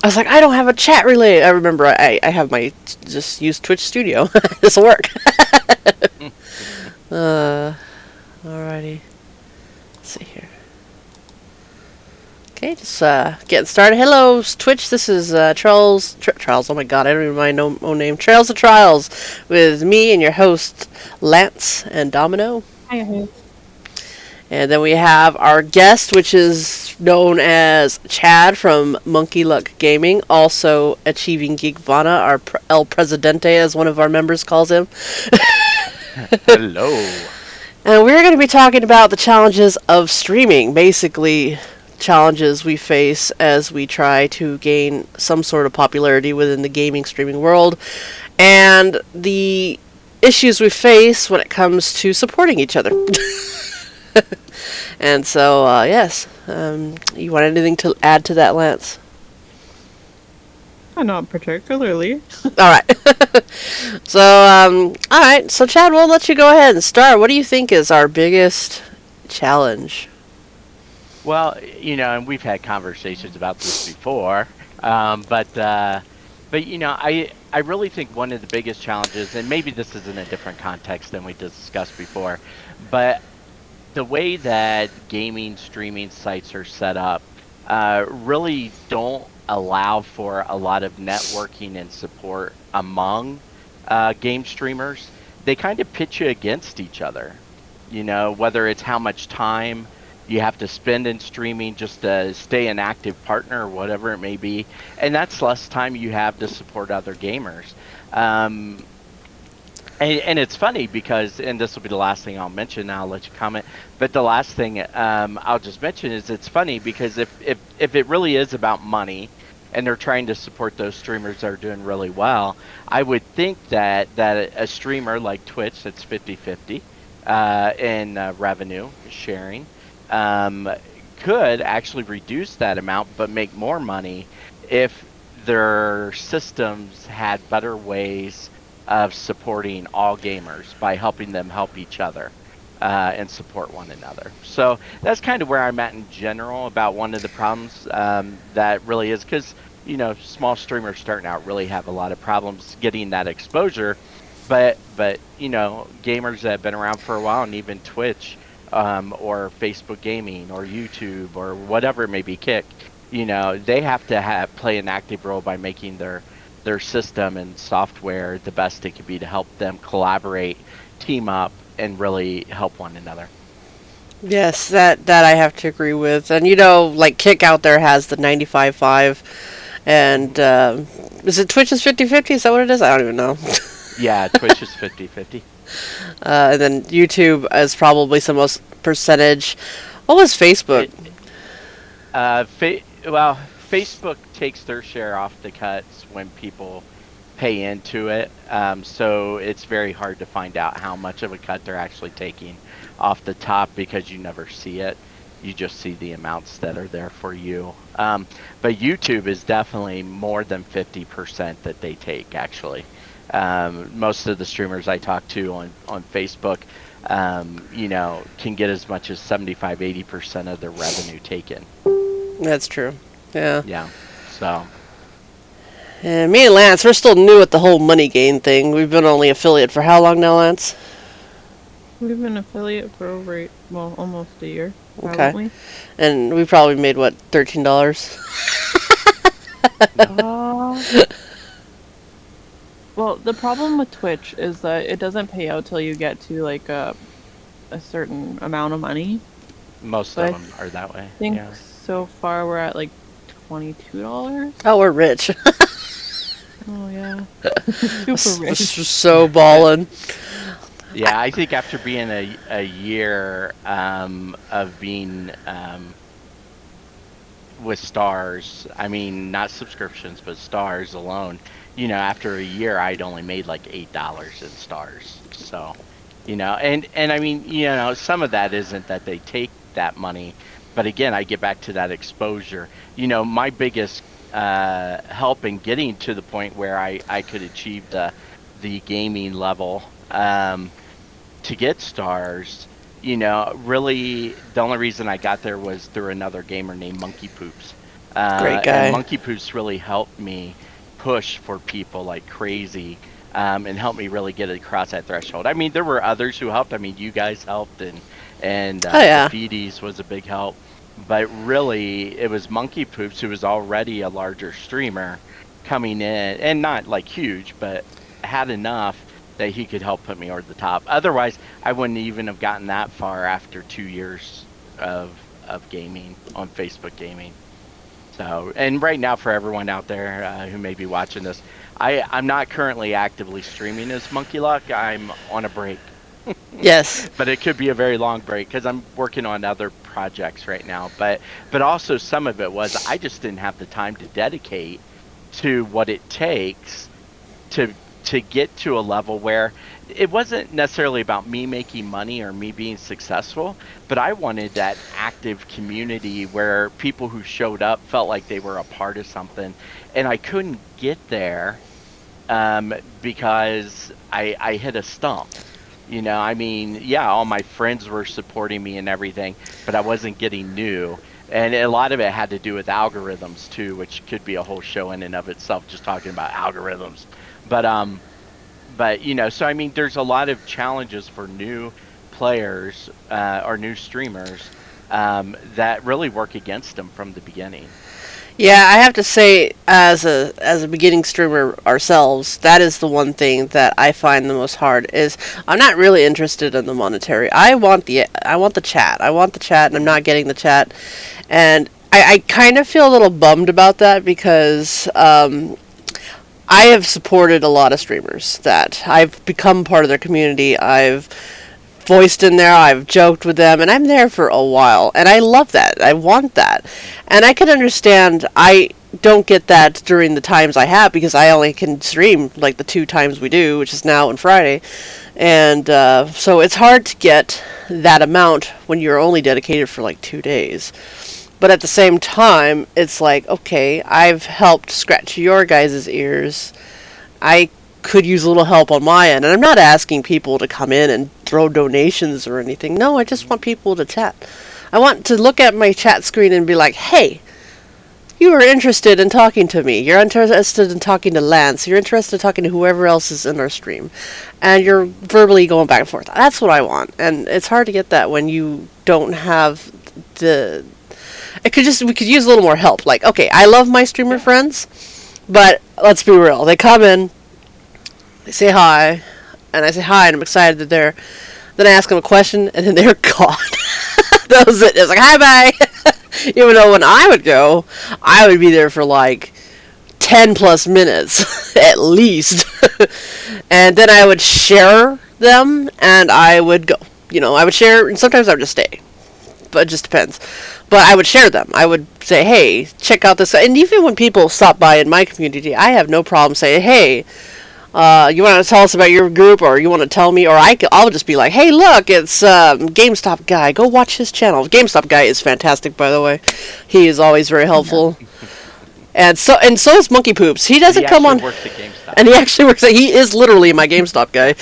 I was like, I don't have a chat relay. I remember I have my just use Twitch Studio. This will work. uh, Alrighty. Let's see here. Okay, just getting started. Hello, Twitch. This is Trials. Oh my God, I don't even mind my own name. Trails of Trials with me and your host Lance and Domino. Hi. And then we have our guest, which is known as Chad from Monkey Luck Gaming, also achieving Geekvana, our El Presidente, as one of our members calls him. Hello. And we're going to be talking about the challenges of streaming, basically challenges we face as we try to gain some sort of popularity within the gaming streaming world, and the issues we face when it comes to supporting each other. And so, yes. You want anything to add to that, Lance? Not particularly. All right. So, all right. So, Chad, we'll let you go ahead and start. What do you think is our biggest challenge? Well, and we've had conversations about this before, but I really think one of the biggest challenges, and maybe this is in a different context than we discussed before, but the way that gaming streaming sites are set up really don't allow for a lot of networking and support among game streamers. They kind of pitch you against each other, whether it's how much time you have to spend in streaming just to stay an active partner or whatever it may be. And that's less time you have to support other gamers. And it's funny because, and this will be the last thing I'll mention, I'll let you comment, but the last thing I'll just mention is it's funny because if it really is about money and they're trying to support those streamers that are doing really well, I would think that a streamer like Twitch that's 50-50 in revenue sharing could actually reduce that amount but make more money if their systems had better ways of supporting all gamers by helping them help each other and support one another. So that's kind of where I'm at in general about one of the problems that really is because, small streamers starting out really have a lot of problems getting that exposure. But gamers that have been around for a while and even Twitch or Facebook Gaming or YouTube or whatever it may be, Kick, they have to play an active role by making their system and software the best it could be to help them collaborate, team up, and really help one another. Yes, that I have to agree with. And like Kick out there has the 95.5, and Mm-hmm. is it Twitch's 50-50? Is that what it is? I don't even know. Yeah, Twitch is 50-50. And then YouTube is probably some most percentage. What was Facebook? Well, Facebook takes their share off the cuts when people pay into it. So it's very hard to find out how much of a cut they're actually taking off the top because you never see it. You just see the amounts that are there for you. But YouTube is definitely more than 50% that they take, actually. Most of the streamers I talk to on Facebook, can get as much as 75-80% of their revenue taken. That's true. Yeah. Yeah. So. And me and Lance, we're still new at the whole money gain thing. We've been only affiliate for how long now, Lance? We've been affiliate for over, almost a year, Okay. haven't we? And we probably made what, $13? Uh, well, the problem with Twitch is that it doesn't pay out till you get to like a certain amount of money. Most But of I them are that way. think Yeah. so far we're at like $22. Oh, we're rich. Oh yeah, super rich. So ballin'. Yeah, I think after being a year of being with stars, I mean not subscriptions, but stars alone, after a year I'd only made like $8 in stars. So, and I mean, some of that isn't that they take that money, but again, I get back to that exposure. My biggest help in getting to the point where I could achieve the gaming level to get stars, really the only reason I got there was through another gamer named Monkey Poops. Great And guy. Monkey Poops really helped me push for people like crazy, and helped me really get across that threshold. I mean, there were others who helped. I mean, you guys helped, and Oh yeah. Graffiti's was a big help. But really, it was Monkey Poops who was already a larger streamer coming in, and not like huge, but had enough that he could help put me over the top. Otherwise, I wouldn't even have gotten that far after 2 years of gaming on Facebook gaming. So, and right now, for everyone out there who may be watching this, I'm not currently actively streaming as Monkey Luck. I'm on a break, Yes. but it could be a very long break because I'm working on other projects right now. But also some of it was I just didn't have the time to dedicate to what it takes to to get to a level where it wasn't necessarily about me making money or me being successful, but I wanted that active community where people who showed up felt like they were a part of something, and I couldn't get there because I hit a stump. You know, I mean, yeah, all my friends were supporting me and everything, but I wasn't getting new. And a lot of it had to do with algorithms too, which could be a whole show in and of itself, just talking about algorithms. But so I mean, there's a lot of challenges for new players or new streamers that really work against them from the beginning. Yeah, I have to say, as a beginning streamer ourselves, that is the one thing that I find the most hard. Is I'm not really interested in the monetary. I want the chat. I want the chat, and I'm Hmm. not getting the chat, and I kind of feel a little bummed about that because I have supported a lot of streamers that I've become part of their community. I've voiced in there, I've joked with them, and I'm there for a while. And I love that. I want that. And I can understand I don't get that during the times I have because I only can stream like the 2 times we do, which is now and Friday. And so it's hard to get that amount when you're only dedicated for like 2 days. But at the same time, it's like, okay, I've helped scratch your guys' ears. I could use a little help on my end. And I'm not asking people to come in and throw donations or anything. No, I just want people to chat. I want to look at my chat screen and be like, hey, you are interested in talking to me. You're interested in talking to Lance. You're interested in talking to whoever else is in our stream. And you're verbally going back and forth. That's what I want. And it's hard to get that when you don't have the we could use a little more help. Like, okay, I love my streamer Yeah. friends, but let's be real. They come in, they say hi, and I say hi, and I'm excited that they're. Then I ask them a question, and then they're gone. That was it. It's like hi bye. Even though when I would go, I would be there for like 10 plus minutes at least, and then I would share them, and I would go. I would share, and sometimes I would just stay, but it just depends. But I would share them. I would say, "Hey, check out this." And even when people stop by in my community, I have no problem saying, "Hey, you want to tell us about your group, or you want to tell me?" Or I'll just be like, "Hey, look, it's GameStop guy. Go watch his channel." GameStop guy is fantastic, by the way. He is always very Yeah. helpful, and so is Monkey Poops. He And he doesn't come actually on, works at GameStop. and he actually works. He is literally my GameStop guy.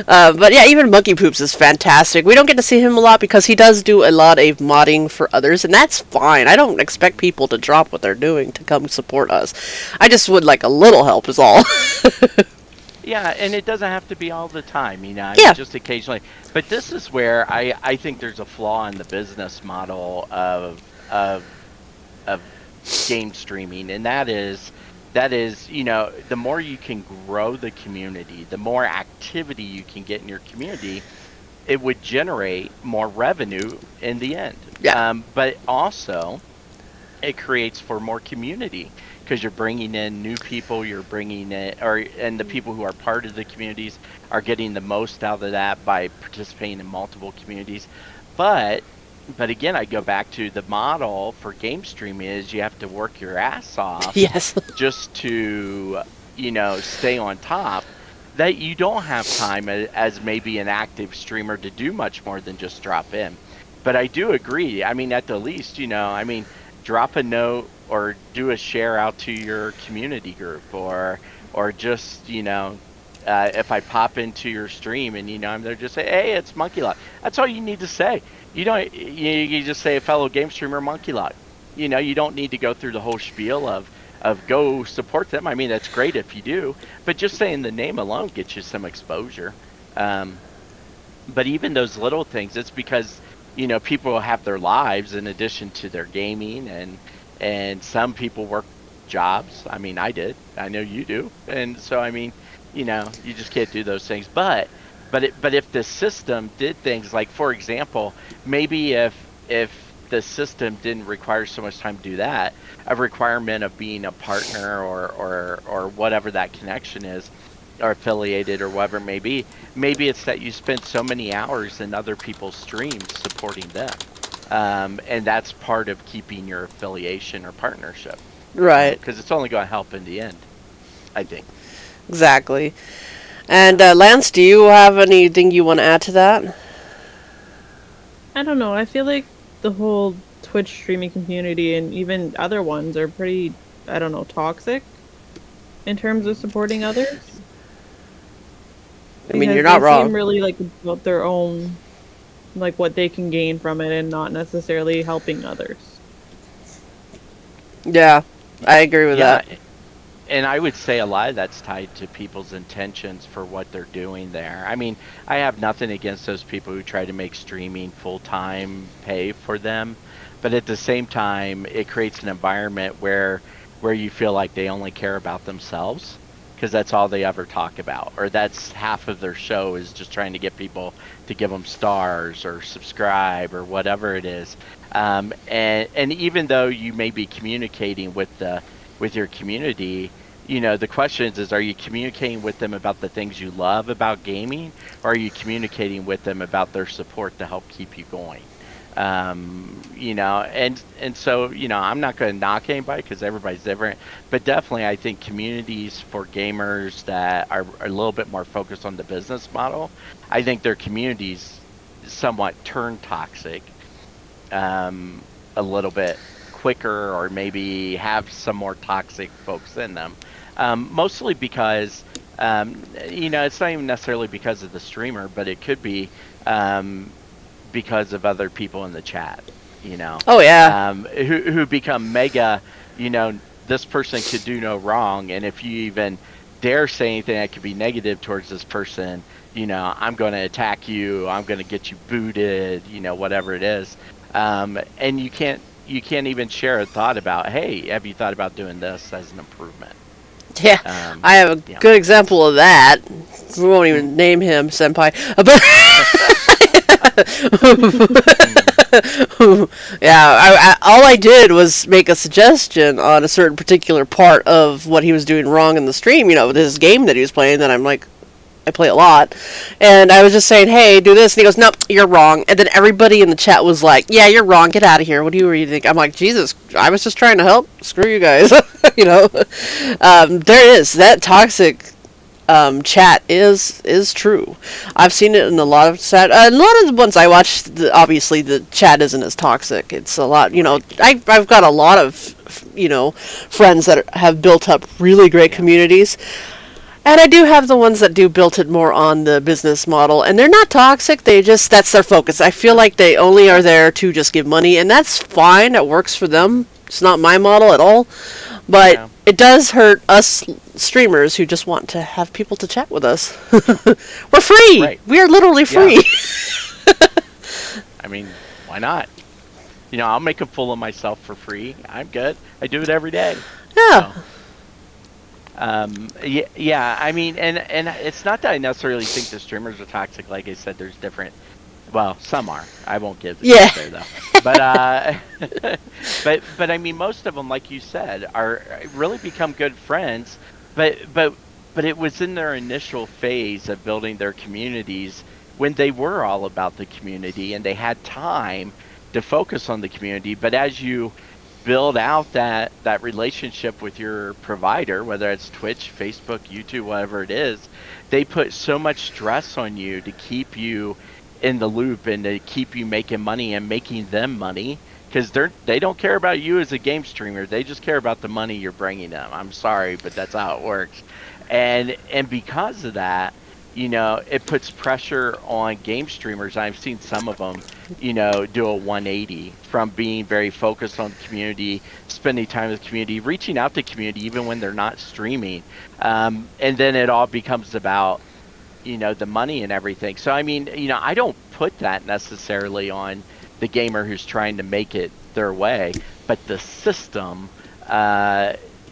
But yeah, even Monkey Poops is fantastic. We don't get to see him a lot because he does do a lot of modding for others, and that's fine. I don't expect people to drop what they're doing to come support us. I just would like a little help, is all. Yeah, and it doesn't have to be all the time, you know. I mean, Yeah. just occasionally. But this is where I think there's a flaw in the business model of game streaming, and that is, the more you can grow the community, the more activity you can get in your community, it would generate more revenue in the end. Yeah. But also, it creates for more community because you're bringing in new people, you're bringing in, and the people who are part of the communities are getting the most out of that by participating in multiple communities. But but again, I go back to the model for game streaming is you have to work your ass off Yes. just to stay on top, that you don't have time as maybe an active streamer to do much more than just drop in. But I do agree. I mean, at the least, I mean, drop a note or do a share out to your community group, or just if I pop into your stream and I'm there, just say, hey, it's Monkey Lot. That's all you need to say. You don't you just say fellow game streamer Monkey Lot. you know, you don't need to go through the whole spiel of go support them. I mean, that's great if you do, but just saying the name alone gets you some exposure. Um, but even those little things, it's because, you know, people have their lives in addition to their gaming, and some people work jobs. I mean, I did. I know you do. And so I mean, you know, you just can't do those things. But if the system did things like, for example, maybe if the system didn't require so much time to do that, a requirement of being a partner or whatever that connection is, or affiliated or whatever it may be, maybe it's that you spend so many hours in other people's streams supporting them. And that's part of keeping your affiliation or partnership, Right. because it's only going to help in the end, I think. Exactly. And Yeah. Lance, do you have anything you want to add to that? I don't know. I feel like the whole Twitch streaming community and even other ones are pretty, I don't know, toxic in terms of supporting others I mean, you're because not they seem wrong. really like about their own, like what they can gain from it and not necessarily helping others. Yeah, I agree with Yeah, that. and I would say a lot of that's tied to people's intentions for what they're doing there. I mean, I have nothing against those people who try to make streaming full time pay for them, but at the same time, it creates an environment where you feel like they only care about themselves because that's all they ever talk about, or that's half of their show is just trying to get people to give them stars or subscribe or whatever it is. And even though you may be communicating with your community, you know, the question is are you communicating with them about the things you love about gaming, or are you communicating with them about their support to help keep you going? You know, and so, you know, I'm not going to knock anybody because everybody's different, but definitely I think communities for gamers that are a little bit more focused on the business model, I think their communities somewhat turn toxic, um, a little bit quicker, or maybe have some more toxic folks in them. Mostly because, you know, it's not even necessarily because of the streamer, but it could be, because of other people in the chat, you know, Oh yeah. who become mega, you know, this person could do no wrong. And if you even dare say anything that could be negative towards this person, you know, I'm going to attack you. I'm going to get you booted, you know, whatever it is. And you can't even share a thought about, hey, have you thought about doing this as an improvement? Yeah, Um, I have a yeah. good example of that. We won't Mm, even name him senpai, but mm, yeah, all I did was make a suggestion on a certain particular part of what he was doing wrong in the stream. You know, this game that he was playing. That I'm like, I play a lot, and I was just saying, "Hey, do this," and he goes, "Nope, you're wrong." And then everybody in the chat was like, "Yeah, you're wrong. Get out of here. What do you think?" I'm like, "Jesus, I was just trying to help. Screw you guys." you know, there is that toxic chat is true. I've seen it in a lot of a lot of the ones I watch. Obviously, the chat isn't as toxic. It's a lot. You know, right. I've got a lot of friends that have built up really great Yeah. communities, and I do have the ones that do built it more on the business model, and they're not toxic. They just that's their focus. I feel like they only are there to just give money, and that's fine. It works for them. It's not my model at all, but Yeah. it does hurt us streamers who just want to have people to chat with us. We're free. Right. We are literally Yeah. free. I mean, why not? You know, I'll make a fool of myself for free. I'm good. I do it every day. yeah. So, yeah, yeah. I mean, and it's not that I necessarily think the streamers are toxic. Like I said, there's different. Well, some are. I won't Yeah. go there though. But but I mean, most of them, like you said, are really become good friends. But but but it was in their initial phase of building their communities when they were all about the community and they had time to focus on the community. But as you build out that relationship with your provider, whether it's Twitch, Facebook, YouTube, whatever it is, they put so much stress on you to keep you in the loop and to keep you making money and making them money, because they don't care about you as a game streamer. They just care about the money you're bringing them. I'm sorry, but that's how it works. And because of that, it puts pressure on game streamers. I've seen some of them, do a 180 from being very focused on the community, spending time with the community, reaching out to community even when they're not streaming. And then it all becomes about, the money and everything. So, I mean, I don't put that necessarily on the gamer who's trying to make it their way, but the system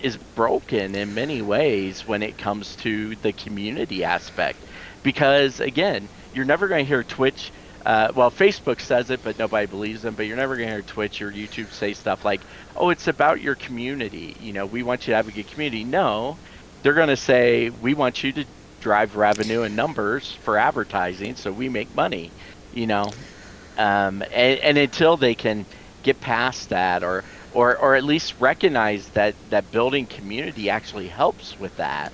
is broken in many ways when it comes to the community aspect. Because, again, you're never going to hear Twitch. Well, Facebook says it, but nobody believes them. But you're never going to hear Twitch or YouTube say stuff like, oh, it's about your community. We want you to have a good community. No, they're going to say, we want you to drive revenue and numbers for advertising so we make money, and until they can get past that or at least recognize that building community actually helps with that,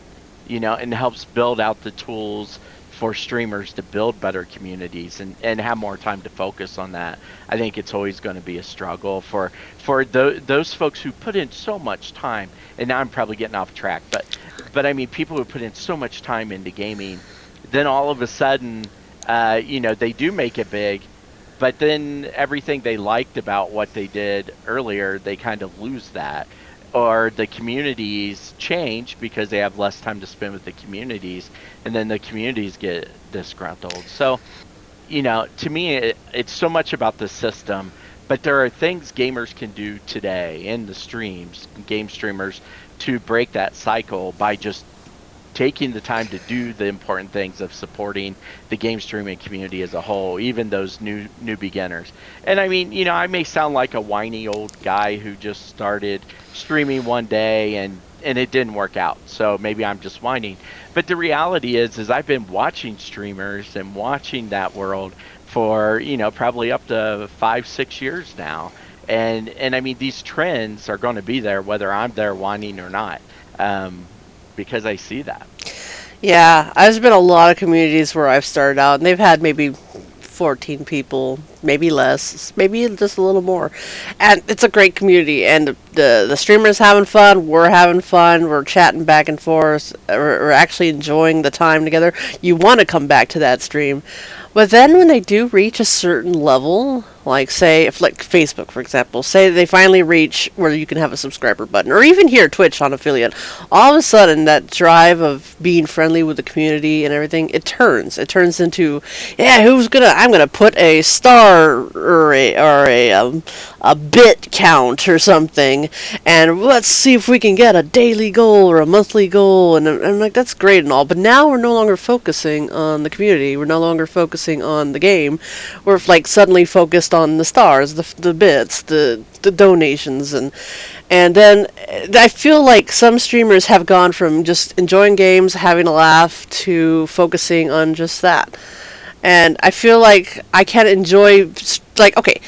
and helps build out the tools for streamers to build better communities and have more time to focus on that. I think it's always going to be a struggle for those folks who put in so much time. And now I'm probably getting off track, but I mean, people who put in so much time into gaming, then all of a sudden, they do make it big, but then everything they liked about what they did earlier, they kind of lose that. Or the communities change because they have less time to spend with the communities, and then the communities get disgruntled. So, to me, it's so much about the system, but there are things gamers can do today in the streams, game streamers, to break that cycle by just taking the time to do the important things of supporting the game streaming community as a whole, even those new beginners. And I mean, I may sound like a whiny old guy who just started streaming one day and it didn't work out. So maybe I'm just whining. But the reality is I've been watching streamers and watching that world for, probably up to 5-6 years now. And I mean, these trends are going to be there whether I'm there whining or not. Because I see that. Yeah, there's been a lot of communities where I've started out, and they've had maybe 14 people, maybe less, maybe just a little more. And it's a great community, and the streamers having fun, we're having fun, we're chatting back and forth, we're actually enjoying the time together. You want to come back to that stream. But then when they do reach a certain level, like say, if like Facebook, for example, say they finally reach where you can have a subscriber button, or even here Twitch on affiliate, all of a sudden that drive of being friendly with the community and everything, it turns. It turns into, yeah, I'm gonna put a star or a bit count or something, and let's see if we can get a daily goal or a monthly goal, and I'm like, that's great and all, but now we're no longer focusing on the community. We're no longer focusing on the game. We're like suddenly focused on the stars, the bits, the donations, and then I feel like some streamers have gone from just enjoying games, having a laugh, to focusing on just that. And I feel like I can't enjoy, like, okay,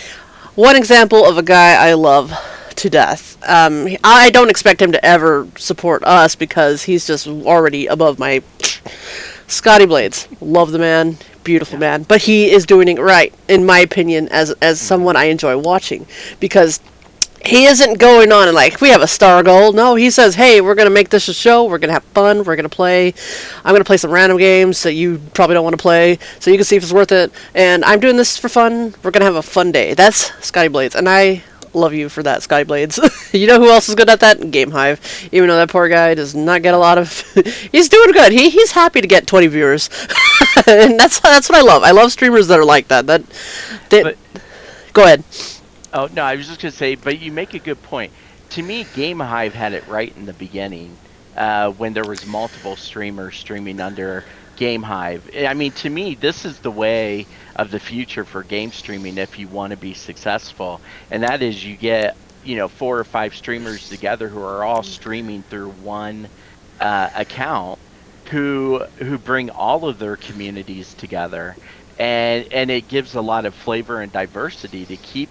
one example of a guy I love to death. I don't expect him to ever support us because he's just already above my Scotty Blades. Love the man, beautiful man, but he is doing it right, in my opinion, as someone I enjoy watching, because he isn't going on and like, we have a star goal. No, he says, hey, we're going to make this a show. We're going to have fun. We're going to play. I'm going to play some random games that you probably don't want to play, so you can see if it's worth it. And I'm doing this for fun. We're going to have a fun day. That's Scotty Blades, and I love you for that, Scotty Blades. You know who else is good at that? GameHive. Even though that poor guy does not get a lot of... He's doing good. He's happy to get 20 viewers. And that's what I love. I love streamers that are like that. Go ahead. Oh, no, I was just going to say, but you make a good point. To me, GameHive had it right in the beginning when there was multiple streamers streaming under GameHive. I mean, to me, this is the way of the future for game streaming if you want to be successful. And that is you get, 4 or 5 streamers together who are all streaming through one account who bring all of their communities together. And it gives a lot of flavor and diversity to keep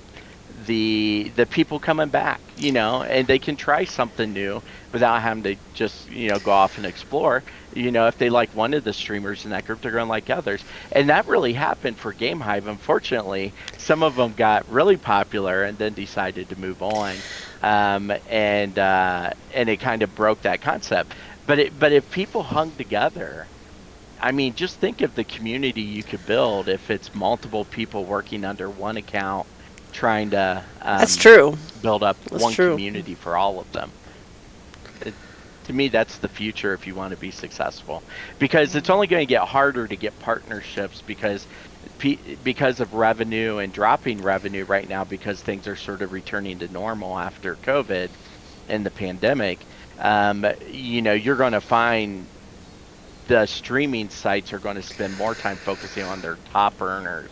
the people coming back, and they can try something new without having to just, go off and explore. If they like one of the streamers in that group, they're going to like others. And that really happened for GameHive. Unfortunately, some of them got really popular and then decided to move on. And it kind of broke that concept. But if people hung together, I mean, just think of the community you could build if it's multiple people working under one account, trying to That's true. build up That's one true. community for all of them. It, to me, that's the future if you want to be successful, because it's only going to get harder to get partnerships because of revenue and dropping revenue right now, because things are sort of returning to normal after COVID and the pandemic. You're going to find the streaming sites are going to spend more time focusing on their top earners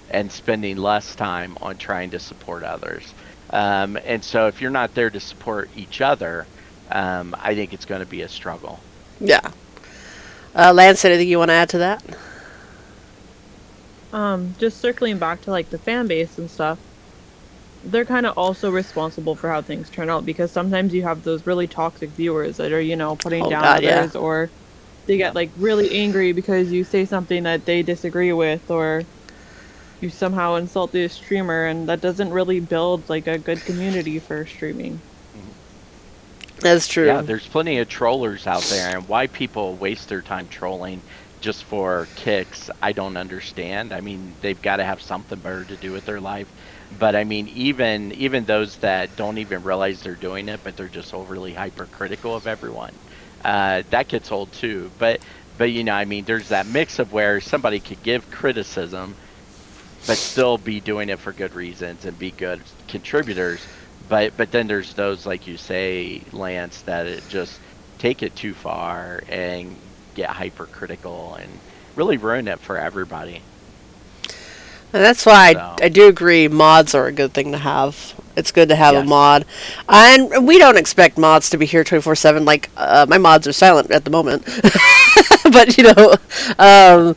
and spending less time on trying to support others. And so if you're not there to support each other, I think it's going to be a struggle. Yeah. Lance, anything you want to add to that? Just circling back to like the fan base and stuff, they're kind of also responsible for how things turn out, because sometimes you have those really toxic viewers that are, putting Oh down God, yeah. others, or they get like really angry because you say something that they disagree with, or you somehow insult the streamer, and that doesn't really build like a good community for streaming. That's true. Yeah, there's plenty of trollers out there, and why people waste their time trolling just for kicks, I don't understand. I mean, they've got to have something better to do with their life. But I mean, even those that don't even realize they're doing it, but they're just overly hypercritical of everyone, that gets old too. But I mean, there's that mix of where somebody could give criticism, but still be doing it for good reasons and be good contributors. But then there's those, like you say, Lance, that it just take it too far and get hypercritical and really ruin it for everybody. And that's why So I do agree mods are a good thing to have. It's good to have a yes, mod. And we don't expect mods to be here 24/7. Like, my mods are silent at the moment. But, um,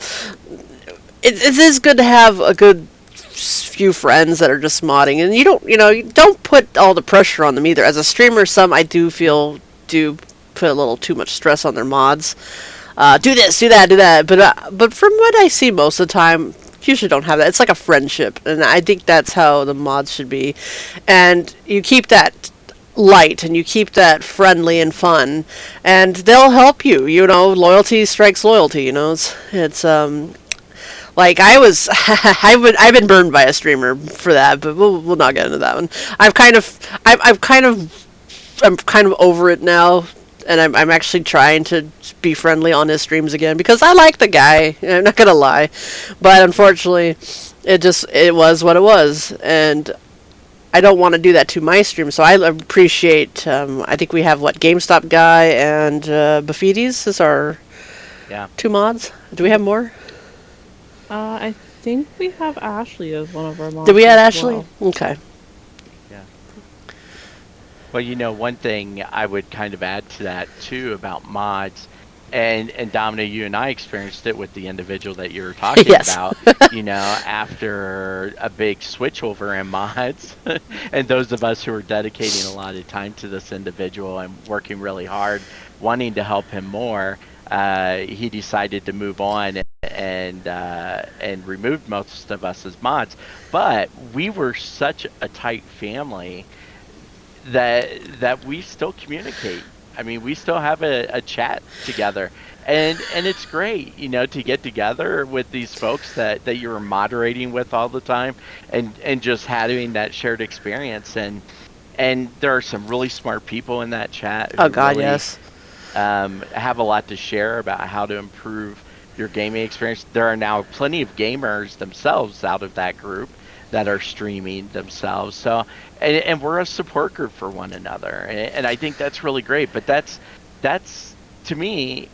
it is good to have a good few friends that are just modding. And you don't put all the pressure on them either. As a streamer, some I do feel do put a little too much stress on their mods. Do this, do that, do that. But from what I see most of the time, usually don't have that. It's like a friendship, and I think that's how the mods should be. And you keep that light, and you keep that friendly and fun, and they'll help you. Loyalty strikes loyalty. It's like I was, I've been burned by a streamer for that, but we'll not get into that one. I'm kind of over it now, and I'm actually trying to be friendly on his streams again because I like the guy. I'm not gonna lie, but unfortunately, it was what it was, and I don't want to do that to my stream. So I appreciate. I think we have GameStop guy and Bafidis is our yeah. two mods. Do we have more? I think we have Ashley as one of our mods. Did we add as Ashley? well. Okay. Yeah. Well, one thing I would kind of add to that too about mods, and Domino, you and I experienced it with the individual that you were talking Yes. about, after a big switchover in mods, and those of us who were dedicating a lot of time to this individual and working really hard, wanting to help him more, he decided to move on and removed most of us as mods. But we were such a tight family that we still communicate. I mean, we still have a chat together, and it's great, to get together with these folks that you were moderating with all the time, and just having that shared experience. And there are some really smart people in that chat Oh who God, really yes. have a lot to share about how to improve your gaming experience. There are now plenty of gamers themselves out of that group that are streaming themselves. So, and we're a support group for one another, and I think that's really great. But that's to me,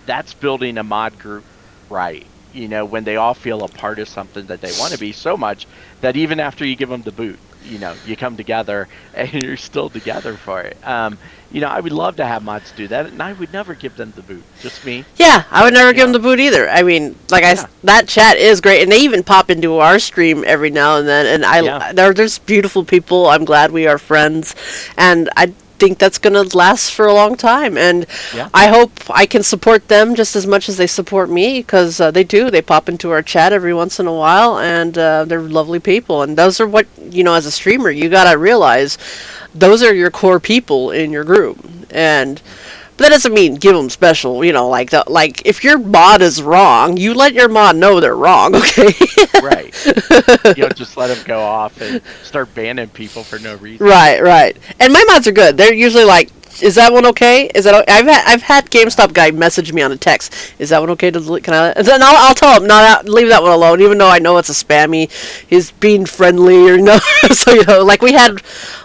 that's building a mod group right. When they all feel a part of something that they want to be so much that even after you give them the boot, you come together and you're still together for it. I would love to have mods do that, and I would never give them the boot. Just me. Yeah, I would never You give them know. the boot either. I mean, Yeah. that chat is great, and they even pop into our stream every now and then. And Yeah. there's beautiful people. I'm glad we are friends, and I think that's gonna last for a long time. And Yeah. I hope I can support them just as much as they support me, because they do. They pop into our chat every once in a while, and they're lovely people. And those are what as a streamer, you gotta realize those are your core people in your group. And that doesn't mean give them special, like if your mod is wrong, you let your mod know they're wrong, okay? Right. You don't just let them go off and start banning people for no reason. Right. And my mods are good. They're usually like, is that one okay? Is that I've had GameStop guy message me on a text. Is that one okay to delete? Can I? And then I'll tell him no, leave that one alone. Even though I know it's a spammy, he's being friendly or no. So like we had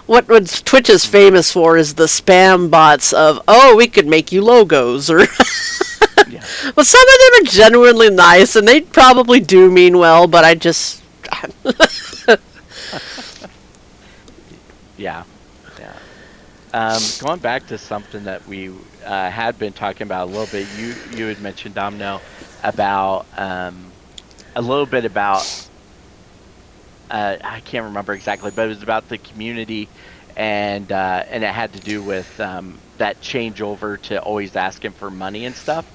what Twitch is famous for is the spam bots of we could make you logos or. Yeah. Well, some of them are genuinely nice and they probably do mean well, but I just. Yeah. Going back to something that we had been talking about a little bit, you had mentioned, Domino, about a little bit about I can't remember exactly, but it was about the community, and it had to do with that changeover to always asking for money and stuff.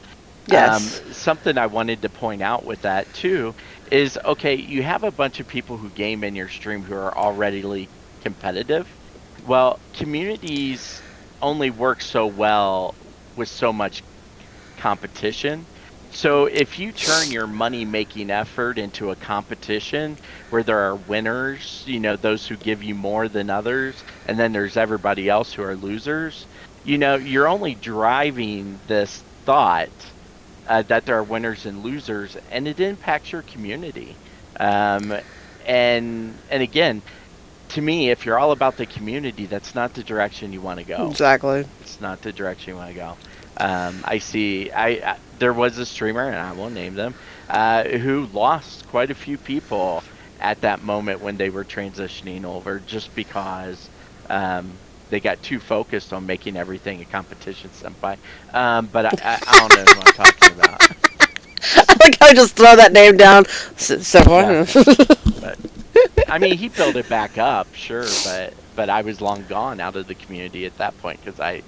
Yes. Something I wanted to point out with that too is, okay, you have a bunch of people who game in your stream who are already competitive. Well, communities only work so well with so much competition. So if you turn your money-making effort into a competition where there are winners, those who give you more than others, and then there's everybody else who are losers, you're only driving this thought that there are winners and losers, and it impacts your community. And again, to me, if you're all about the community, that's not the direction you want to go. Exactly. It's not the direction you want to go. There was a streamer, and I won't name them, who lost quite a few people at that moment when they were transitioning over, just because they got too focused on making everything a competition, senpai. But I don't know what I'm talking about. I think I just throw that name down. Yeah. But I mean, he built it back up, sure, but I was long gone out of the community at that point because I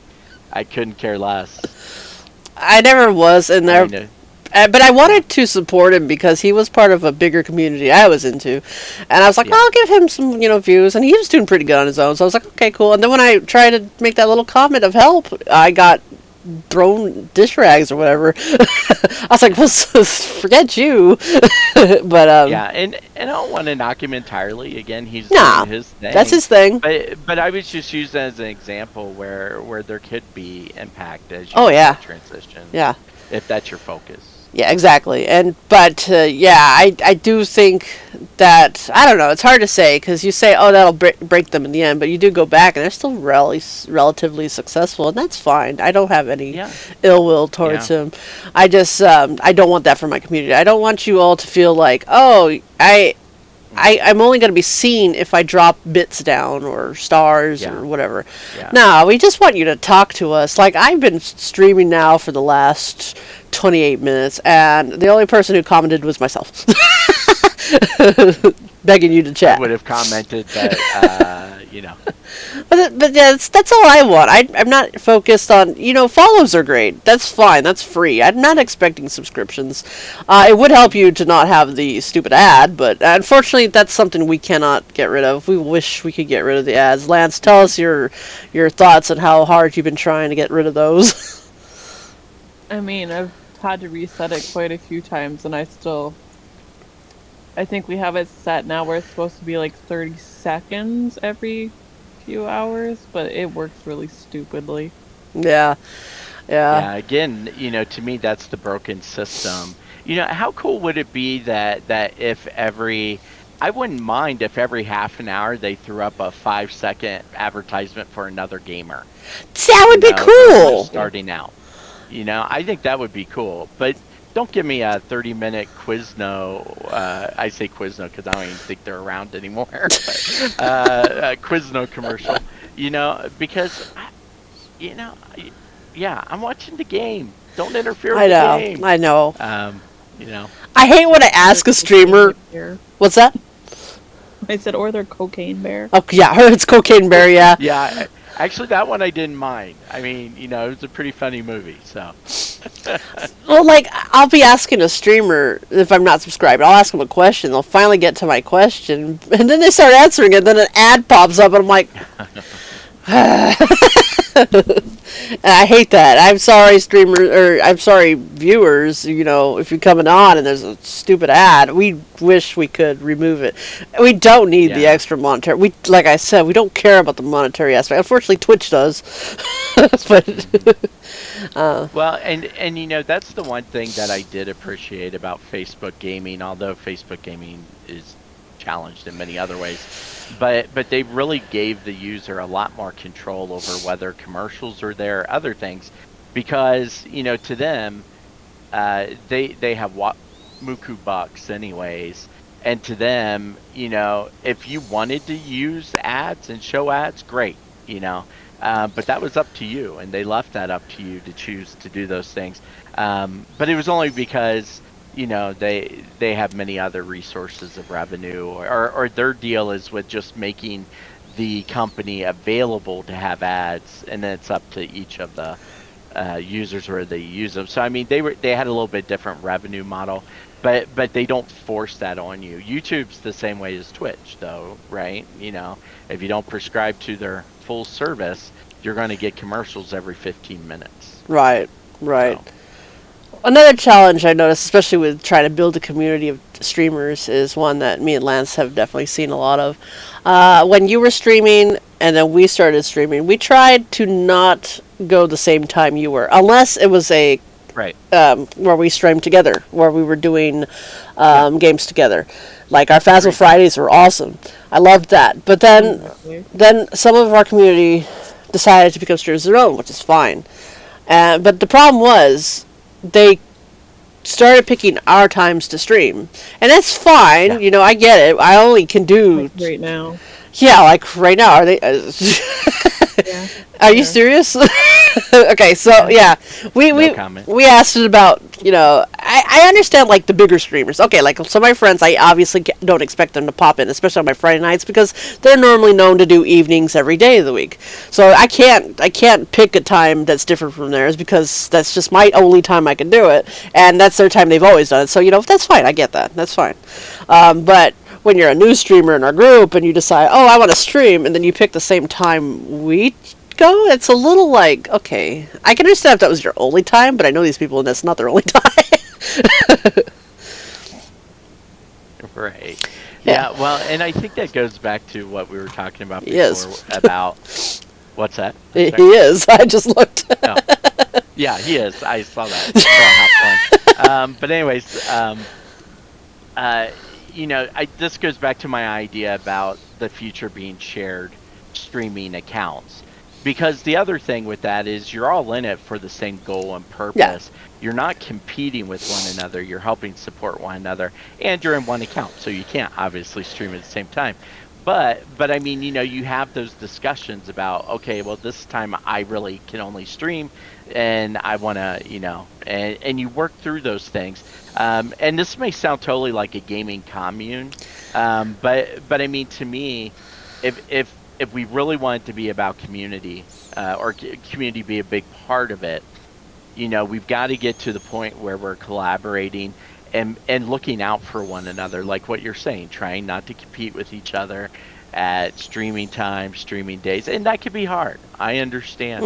couldn't care less. I never was in there, but I wanted to support him because he was part of a bigger community I was into, and I was like, I'll give him some, views, and he was doing pretty good on his own. So I was like, okay, cool. And then when I tried to make that little comment of help, I got thrown dish rags or whatever. I was like, well, forget you. But yeah, and I don't want to knock him entirely. Again, he's doing his thing. That's his thing. But I was just using that as an example where there could be impact as you transition. Yeah. If that's your focus. Yeah, exactly. But I do think that, I don't know, it's hard to say, because you say, that'll break them in the end, but you do go back, and they're still relatively successful, and that's fine. I don't have any ill will towards him. I just, I don't want that for my community. I don't want you all to feel like, I'm only going to be seen if I drop bits down or stars or whatever. Yeah. No, we just want you to talk to us. Like, I've been streaming now for the last 28 minutes, and the only person who commented was myself. Begging you to chat. I would have commented that, But yeah, that's all I want. I'm not focused on, follows are great. That's fine. That's free. I'm not expecting subscriptions. It would help you to not have the stupid ad, but unfortunately that's something we cannot get rid of. We wish we could get rid of the ads. Lance, tell us your thoughts on how hard you've been trying to get rid of those. I mean, I've had to reset it quite a few times, and I think we have it set now where it's supposed to be like 30 seconds every few hours, but it works really stupidly. Yeah. Again, to me, that's the broken system. How cool would it be that if I wouldn't mind if every half an hour they threw up a 5-second advertisement for another gamer. That would be cool. Starting out. I think that would be cool, but don't give me a 30-minute Quizno. I say Quizno because I don't even think they're around anymore. But, a Quizno commercial, because, I'm watching the game. Don't interfere with the game. I know. I hate when I ask a streamer. What's that? I said, or their Cocaine Bear. Oh, yeah, it's Cocaine Bear, yeah. Yeah. Actually, that one I didn't mind. I mean, it was a pretty funny movie, so. Well, I'll be asking a streamer if I'm not subscribed. I'll ask them a question. They'll finally get to my question, and then they start answering it. Then an ad pops up, and I'm like, and And I hate that. I'm sorry, streamers, or I'm sorry, viewers. If you're coming on and there's a stupid ad, we wish we could remove it. We don't need the Yeah. extra monetary. Like I said, we don't care about the monetary aspect. Unfortunately, Twitch does. But Well, and that's the one thing that I did appreciate about Facebook gaming, although Facebook gaming is challenged in many other ways. But they really gave the user a lot more control over whether commercials are there, other things, because to them, they have Muku bucks anyways, and to them, if you wanted to use ads and show ads, great, but that was up to you, and they left that up to you to choose to do those things. But it was only because they have many other resources of revenue, or their deal is with just making the company available to have ads, and then it's up to each of the users where they use them. So I mean, they had a little bit different revenue model, but they don't force that on you. YouTube's the same way as Twitch, though, right? If you don't prescribe to their full service, you're going to get commercials every 15 minutes. right, right. So, Another challenge I noticed, especially with trying to build a community of streamers, is one that me and Lance have definitely seen a lot of. When you were streaming and then we started streaming, we tried to not go the same time you were, unless it was a right. where we streamed together, where we were doing Yeah. games together. Like our Phasma Agreed. Fridays were awesome. I loved that. But then some of our community decided to become streamers of their own, which is fine. But the problem was they started picking our times to stream, and that's fine. Yeah. I get it. I only can do Like right now. yeah, like right now. Are they? Yeah. Are you Yeah. serious? Okay, so yeah, we No we comment. we asked it about. I understand like the bigger streamers. Okay, like some of my friends, I obviously don't expect them to pop in, especially on my Friday nights because they're normally known to do evenings every day of the week. So I can't pick a time that's different from theirs because that's just my only time I can do it, and that's their time they've always done it. So that's fine. I get that. That's fine. But when you're a new streamer in our group and you decide, oh, I want to stream, and then you pick the same time we go, it's a little like, okay, I can understand if that was your only time, but I know these people and that's not their only time. Right. Yeah. Yeah. Well, and I think that goes back to what we were talking about before Yes. about what's that? I'm He sorry. is. I just looked. Oh, yeah, he is. I saw that. So hop on. But anyways, this goes back to my idea about the future being shared streaming accounts. Because the other thing with that is you're all in it for the same goal and purpose. You're not competing with one another. You're helping support one another, and you're in one account, so you can't obviously stream at the same time. But I mean, you have those discussions about, okay, well, this time I really can only stream, and I want to, and you work through those things. And this may sound totally like a gaming commune, but I mean, to me, if we really want it to be about community, or community be a big part of it, we've got to get to the point where we're collaborating and looking out for one another, like what you're saying, trying not to compete with each other at streaming time, streaming days, and that could be hard. I understand.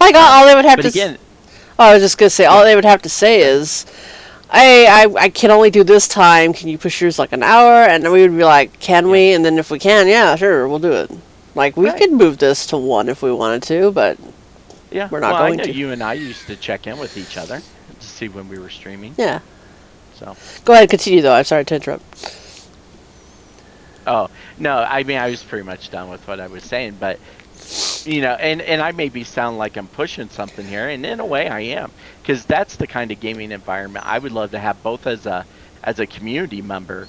Like all they would have But to. again, I was just gonna say, all yeah, they would have to say is, I can only do this time. Can you push yours like an hour? And then we would be like, can yeah, we? And then if we can, yeah, sure, we'll do it. Like we right. could move this to 1 if we wanted to, but Yeah. we're Well, not I going know to. you and I used to check in with each other to see when we were streaming. Yeah. So, Go ahead, continue though. I'm sorry to interrupt. oh, no, I mean, I was pretty much done with what I was saying, but and I maybe sound like I'm pushing something here, and in a way I am, because that's the kind of gaming environment I would love to have, both as a community member,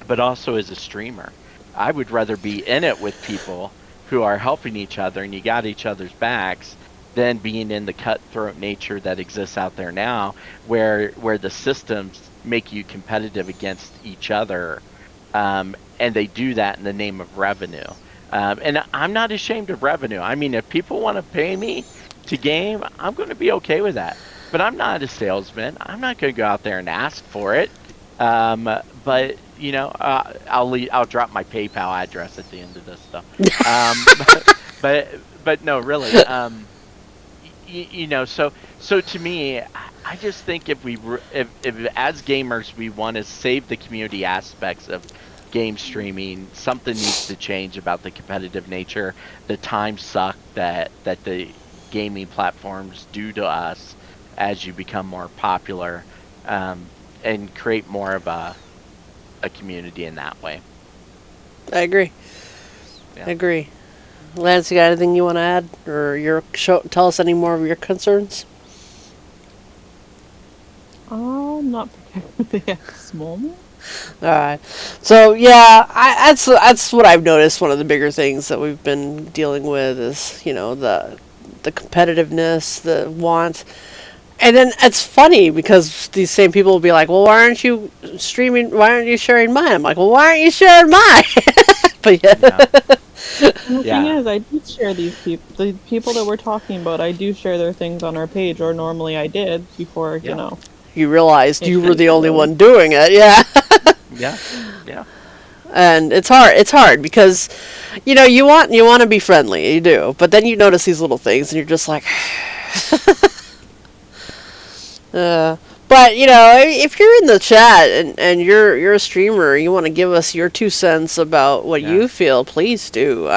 but also as a streamer. I would rather be in it with people who are helping each other and you got each other's backs than being in the cutthroat nature that exists out there now, where the systems make you competitive against each other, and they do that in the name of revenue. And I'm not ashamed of revenue. I mean, if people want to pay me to game, I'm going to be okay with that. But I'm not a salesman. I'm not going to go out there and ask for it. But I'll drop my PayPal address at the end of this stuff. But no, really. so to me, I just think if if as gamers we want to save the community aspects of game streaming, something needs to change about the competitive nature, the time suck that the gaming platforms do to us as you become more popular, um, and create more of a community in that way. I agree. Yeah. I agree. Lance, you got anything you want to add, or tell us any more of your concerns? Not particularly at this moment. All right. So yeah, that's what I've noticed. One of the bigger things that we've been dealing with is the competitiveness, the want. And then it's funny because these same people will be like, "Well, why aren't you streaming? Why aren't you sharing mine?" I'm like, "Well, why aren't you sharing mine?" But Yeah. yeah, And the thing Yeah. is, I do share the people that we're talking about. I do share their things on our page, or normally I did before, Yeah. you realized you were issues the only arose. one doing it. Yeah. Yeah. Yeah. And it's hard because you want to be friendly, you do, but then you notice these little things and you're just like uh, but if you're in the chat and you're a streamer, you want to give us your 2 cents about what Yeah. you feel, please do.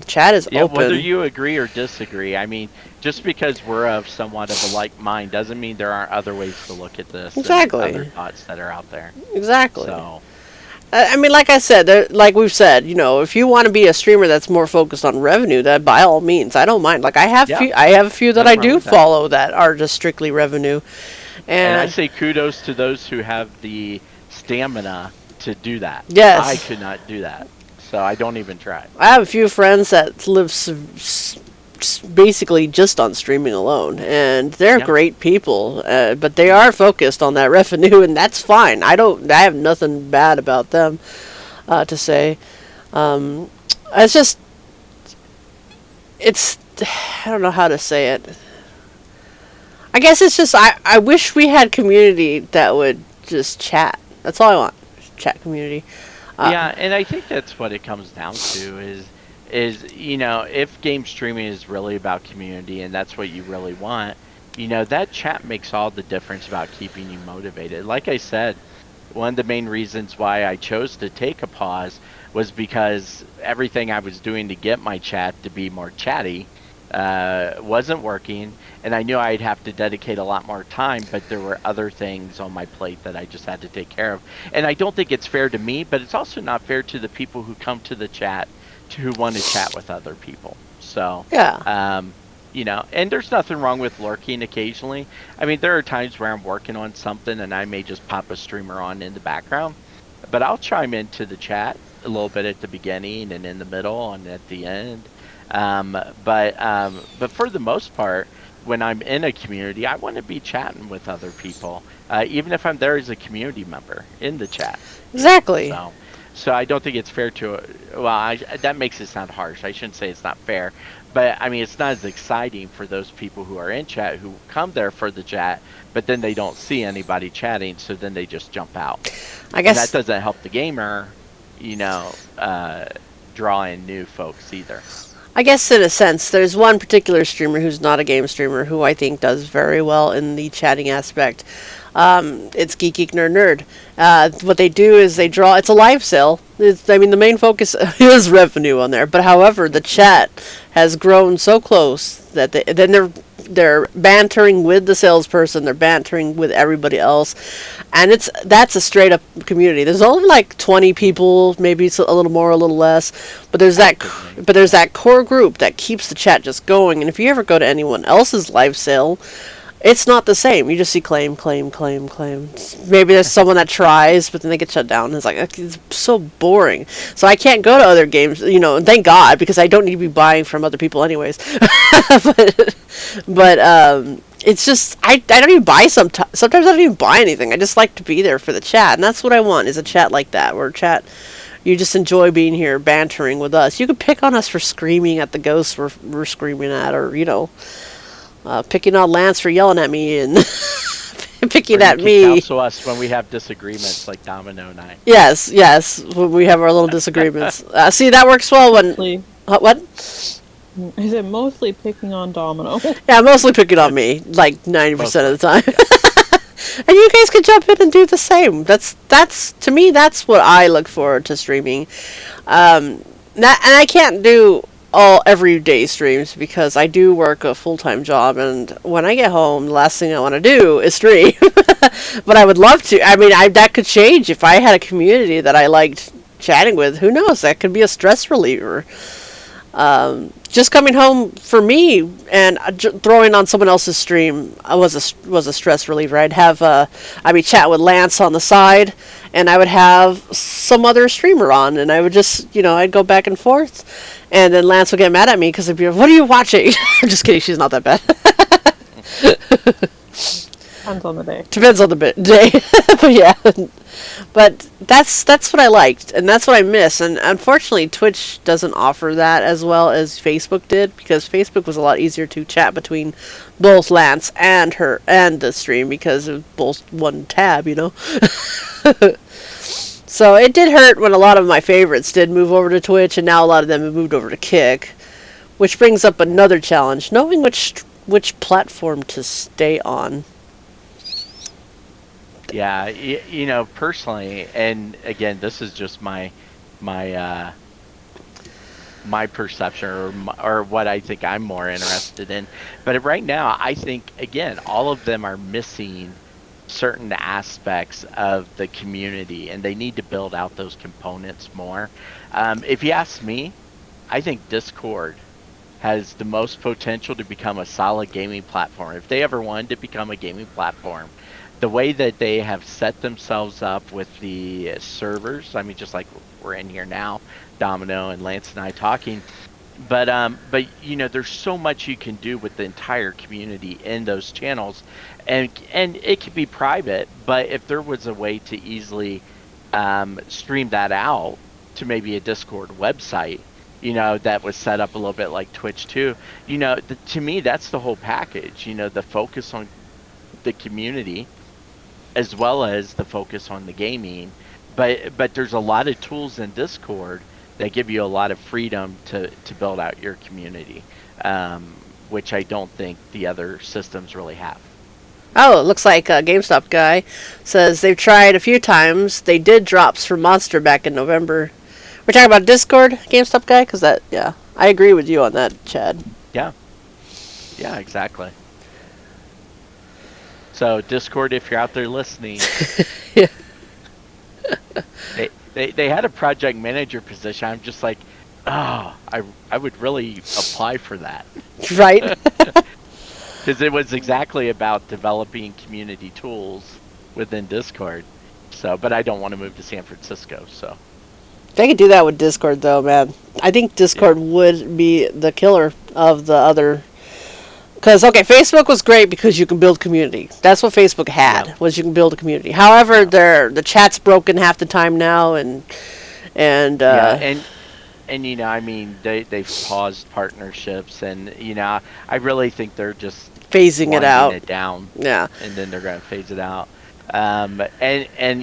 Chat is Yeah, whether open. you agree or disagree, I mean, just because we're of somewhat of a like mind doesn't mean there aren't other ways to look at this and other Exactly. thoughts that are out there. Exactly. So, I mean, like I said, like we've said, if you want to be a streamer that's more focused on revenue, that by all means, I don't mind. Like yeah, I have a few that I nothing wrong do with that. follow that are just strictly revenue, And I and say kudos to those who have the stamina to do that. I yes, could not do that. So I don't even try. I have a few friends that live basically just on streaming alone, and they're Yeah. great people. But they are focused on that revenue, and that's fine. I have nothing bad about them to say. Um, it's just, it's, I don't know how to say it. I guess it's just I wish we had community that would just chat. That's all I want. Just chat community. Yeah, and I think that's what it comes down to is if game streaming is really about community and that's what you really want, that chat makes all the difference about keeping you motivated. Like I said, one of the main reasons why I chose to take a pause was because everything I was doing to get my chat to be more chatty wasn't working, and I knew I'd have to dedicate a lot more time, but there were other things on my plate that I just had to take care of. And I don't think it's fair to me, but it's also not fair to the people who come to the chat who want to chat with other people. So, Yeah. and there's nothing wrong with lurking occasionally. I mean, there are times where I'm working on something and I may just pop a streamer on in the background, but I'll chime into the chat a little bit at the beginning and in the middle and at the end. But for the most part, when I'm in a community, I want to be chatting with other people, even if I'm there as a community member in the chat. Exactly. So I don't think it's fair to. Well, that makes it sound harsh. I shouldn't say it's not fair, but I mean it's not as exciting for those people who are in chat who come there for the chat, but then they don't see anybody chatting, so then they just jump out, I and that guess doesn't help the gamer, you know, uh, draw in new folks either. I guess in a sense, there's one particular streamer who's not a game streamer who I think does very well in the chatting aspect. It's Geek Geek Nerd Nerd. What they do is they draw. It's a live sale. I mean, the main focus is revenue on there. But however, the chat has grown so close that they're bantering with the salesperson. They're bantering with everybody else, and that's a straight up community. There's only like 20 people, maybe it's a little more, a little less, but Actively. there's that core group that keeps the chat just going. And if you ever go to anyone else's live sale, it's not the same. You just see claim, claim, claim, claim. Maybe there's someone that tries, but then they get shut down. It's like, it's so boring. So I can't go to other games, thank God, because I don't need to be buying from other people anyways. but it's just, I don't even buy sometimes I don't even buy anything. I just like to be there for the chat. And that's what I want, is a chat like that, where you just enjoy being here, bantering with us. You can pick on us for screaming at the ghosts we're screaming at, or, picking on Lance for yelling at me and picking Or you at can me. counsel us when we have disagreements, like Domino and I. Yes, when we have our little disagreements. See, that works well when. Actually, What? Is it mostly picking on Domino? Yeah, mostly picking on It's me, like 90% of mostly, the time. yeah. And you guys can jump in and do the same. That's to me that's what I look forward to streaming. And I can't do all everyday streams because I do work a full-time job, and when I get home the last thing I want to do is stream. But I would love to. I mean, that could change if I had a community that I liked chatting with. Who knows? That could be a stress reliever. Just coming home for me and throwing on someone else's stream was a stress reliever. I'd be chatting with Lance on the side, and I would have some other streamer on, and I would just I'd go back and forth, and then Lance would get mad at me because he'd be like, "What are you watching?" I'm just kidding. She's not that bad. Depends on the day. Depends on the day, but yeah. But that's what I liked, and that's what I miss. And unfortunately, Twitch doesn't offer that as well as Facebook did, because Facebook was a lot easier to chat between both Lance and her and the stream because it was both one tab. So it did hurt when a lot of my favorites did move over to Twitch, and now a lot of them have moved over to Kick, which brings up another challenge: knowing which platform to stay on. Yeah, personally, and again, this is just my my perception or what I think I'm more interested in. But right now, I think again, all of them are missing certain aspects of the community, and they need to build out those components more. If you ask me, I think Discord has the most potential to become a solid gaming platform. If they ever wanted to become a gaming platform, the way that they have set themselves up with the servers, I mean, just like we're in here now, Domino and Lance and I talking, but there's so much you can do with the entire community in those channels, and it can be private, but if there was a way to easily stream that out to maybe a Discord website, that was set up a little bit like Twitch too, to me, that's the whole package, the focus on the community as well as the focus on the gaming. But there's a lot of tools in Discord that give you a lot of freedom to build out your community, which I don't think the other systems really have. Oh, it looks like a GameStop guy says they've tried a few times. They did drops for Monster back in November. We're talking about Discord, GameStop guy, because yeah, I agree with you on that, Chad. Yeah, yeah, exactly. So Discord, if you're out there listening, Yeah. they had a project manager position. I'm just like, oh, I would really apply for that. Right? Because it was exactly about developing community tools within Discord. So, but I don't want to move to San Francisco. So, They could do that with Discord, though, man. I think Discord would be the killer of the other. Because, okay, Facebook was great because you can build community. That's what Facebook had, Yeah. was you can build a community. However, the chat's broken half the time now, and yeah, and I mean, they've paused partnerships, and I really think they're just phasing it out. winding it down, Yeah. and then they're going to phase it out. And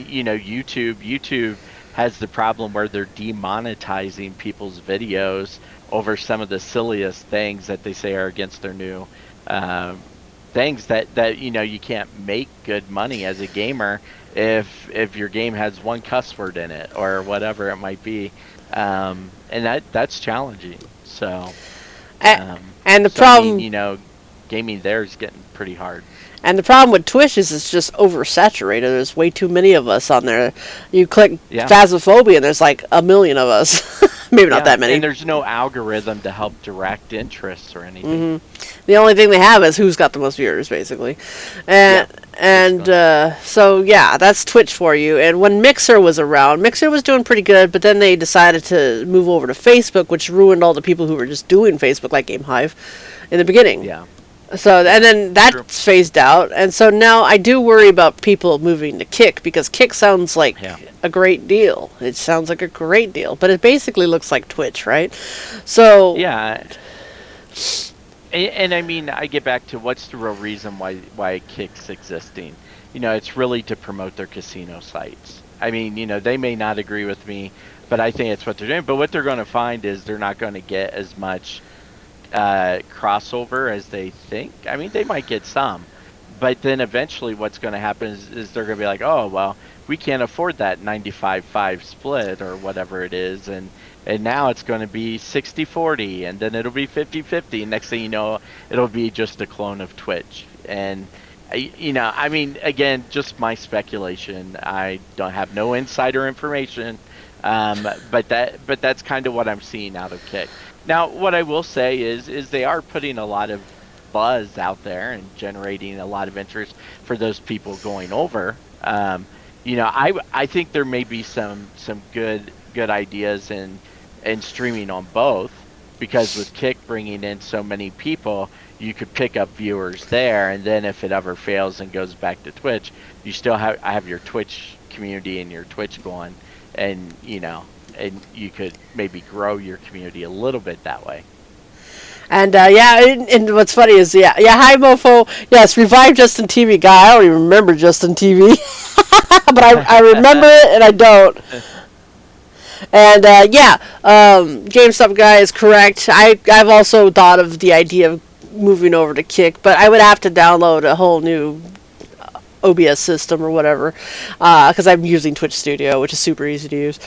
YouTube has the problem where they're demonetizing people's videos over some of the silliest things that they say are against their new things that you can't make good money as a gamer if your game has one cuss word in it or whatever it might be, and that's challenging. So, And the so I mean, problem gaming there is getting pretty hard. And the problem with Twitch is it's just oversaturated. There's way too many of us on there. You click Yeah. Phasmophobia and there's like a million of us. Maybe not Yeah, that many. and there's no algorithm to help direct interests or anything. The only thing they have is who's got the most viewers, basically. And so yeah, that's Twitch for you. And when Mixer was around, Mixer was doing pretty good, but then they decided to move over to Facebook, which ruined all the people who were just doing Facebook, like GameHive, in the beginning. Yeah. So, and then that's True. phased out, and so now I do worry about people moving to Kick, because Kick sounds like a great deal. It sounds like a great deal, but it basically looks like Twitch, right? So Yeah. And I mean, I get back to what's the real reason why Kick's existing. It's really to promote their casino sites. I mean, they may not agree with me, but I think it's what they're doing. But what they're going to find is they're not going to get as much crossover as they think. I mean, they might get some, but then eventually what's going to happen is they're going to be like, oh, well, we can't afford that 95-5 split or whatever it is. And now it's going to be 60-40, and then it'll be 50-50. Next thing you know, it'll be just a clone of Twitch. And, I mean, again, just my speculation. I don't have no insider information. But that's kind of what I'm seeing out of Kick. Now, what I will say is they are putting a lot of buzz out there and generating a lot of interest for those people going over. I think there may be some good ideas in streaming on both, because with Kick bringing in so many people, you could pick up viewers there, and then if it ever fails and goes back to Twitch, you still have your Twitch community and your Twitch going, and and you could maybe grow your community a little bit that way. And and what's funny is hi Mofo. Yes, revive Justin TV guy. I don't even remember Justin TV, but I remember it and I don't. And GameStop guy is correct. I've also thought of the idea of moving over to Kick, but I would have to download a whole new OBS system or whatever, because I'm using Twitch Studio, which is super easy to use.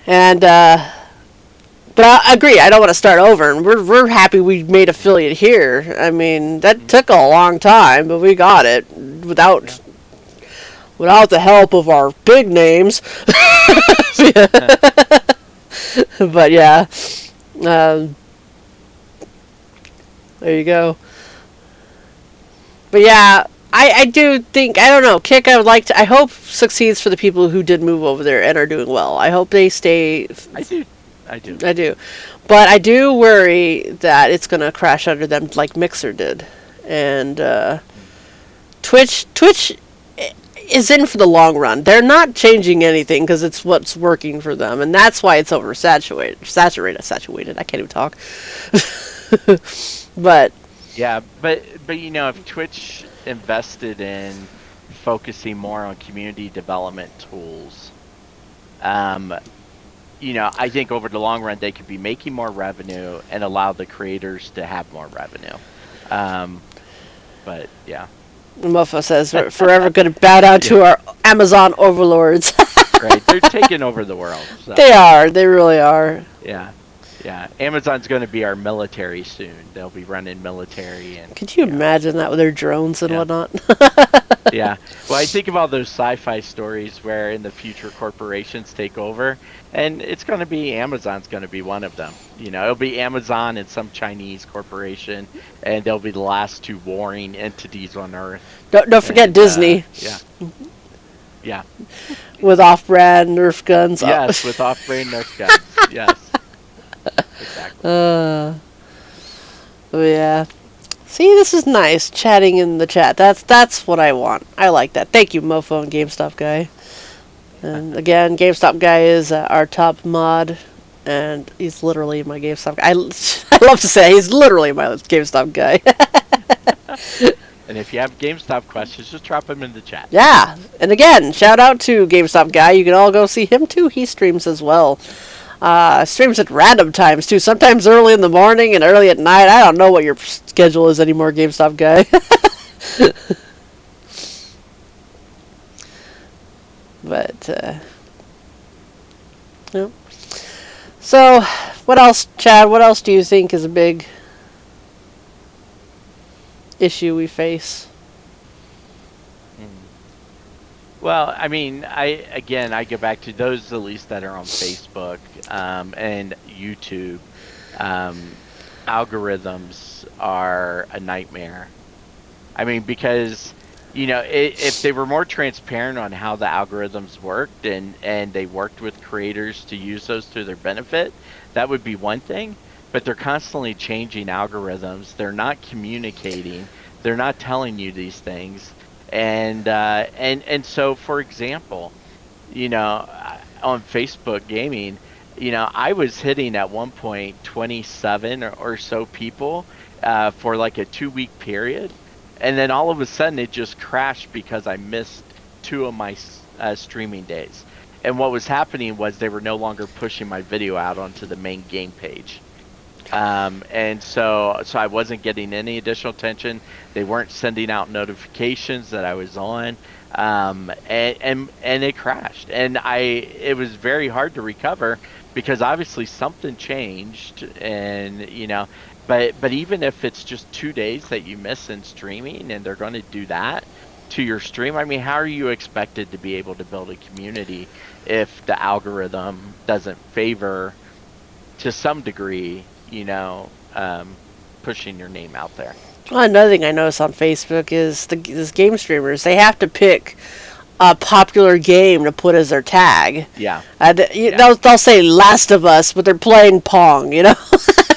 And but I agree, I don't want to start over, and we're happy we made affiliate here. I mean, that took a long time, but we got it without the help of our big names. But yeah, there you go. But yeah, I do think, I don't know, Kick, I hope succeeds for the people who did move over there and are doing well. I hope they stay. I do. But I do worry that it's going to crash under them like Mixer did. And Twitch is in for the long run. They're not changing anything because it's what's working for them. And that's why it's saturated. I can't even talk. But yeah, but if Twitch invested in focusing more on community development tools, I think over the long run they could be making more revenue and allow the creators to have more revenue. But yeah. Muffo says we're forever going to bow down to our Amazon overlords. Right, they're taking over the world. So. They are. They really are. Yeah. Amazon's going to be our military soon. They'll be running military and. Could you imagine that with their drones and whatnot? Yeah. Well, I think of all those sci-fi stories where in the future corporations take over, and it's going to be Amazon's going to be one of them. It'll be Amazon and some Chinese corporation, and they'll be the last two warring entities on Earth. Don't forget Disney. Yeah. With off-brand Nerf guns. Yes, with off-brand Nerf guns. Yes. Exactly. Yeah. See, this is nice, chatting in the chat. That's what I want. I like that. Thank you, Mofo and GameStop guy. And again, GameStop guy is our top mod, and he's literally my GameStop guy. I love to say he's literally my GameStop guy. And if you have GameStop questions, just drop them in the chat. Yeah, and again, shout out to GameStop guy. You can all go see him too. He streams as well. Streams at random times too. Sometimes early in the morning and early at night. I don't know what your schedule is anymore, GameStop guy. But yeah. So, what else, Chad? What else do you think is a big issue we face? Well, I mean, I go back to those at least that are on Facebook and YouTube. Algorithms are a nightmare. I mean, because if they were more transparent on how the algorithms worked and they worked with creators to use those to their benefit, that would be one thing. But they're constantly changing algorithms. They're not communicating. They're not telling you these things. And so, for example, on Facebook Gaming, I was hitting at one point 27 or so people for like a 2-week period, and then all of a sudden it just crashed because I missed 2 of my streaming days. And what was happening was they were no longer pushing my video out onto the main game page. And so I wasn't getting any additional attention. They weren't sending out notifications that I was on, and it crashed. And it was very hard to recover because obviously something changed, and but even if it's just 2 days that you miss in streaming, and they're going to do that to your stream, I mean, how are you expected to be able to build a community if the algorithm doesn't favor, to some degree, pushing your name out there? Well, another thing I notice on Facebook is these game streamers. They have to pick a popular game to put as their tag. Yeah. Yeah. They'll say Last of Us, but they're playing Pong,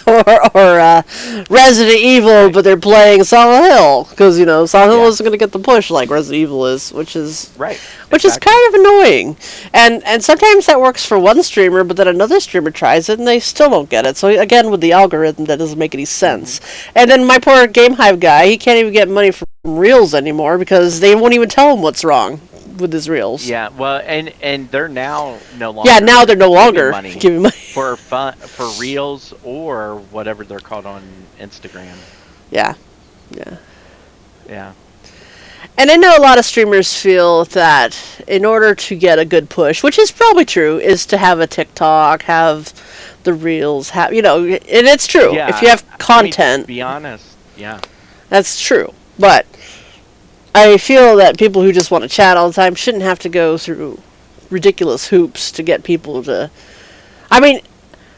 or Resident Evil, Right. but they're playing Silent Hill because Silent Hill Yeah. isn't going to get the push like Resident Evil is, which is Right. which Exactly. is kind of annoying. And sometimes that works for one streamer, but then another streamer tries it and they still don't get it. So again, with the algorithm, that doesn't make any sense. And then my poor GameHive guy, he can't even get money from Reels anymore because they won't even tell him what's wrong with his Reels. Yeah. Well, and they're now no longer. Yeah, now they're no longer money giving money. for reels or whatever they're called on Instagram. Yeah, yeah. Yeah. And I know a lot of streamers feel that in order to get a good push, which is probably true, is to have a TikTok, have the Reels, and it's true. Yeah. If you have I mean, content, to be honest. Yeah. that's true. But I feel that people who just want to chat all the time shouldn't have to go through ridiculous hoops to get people to. I mean,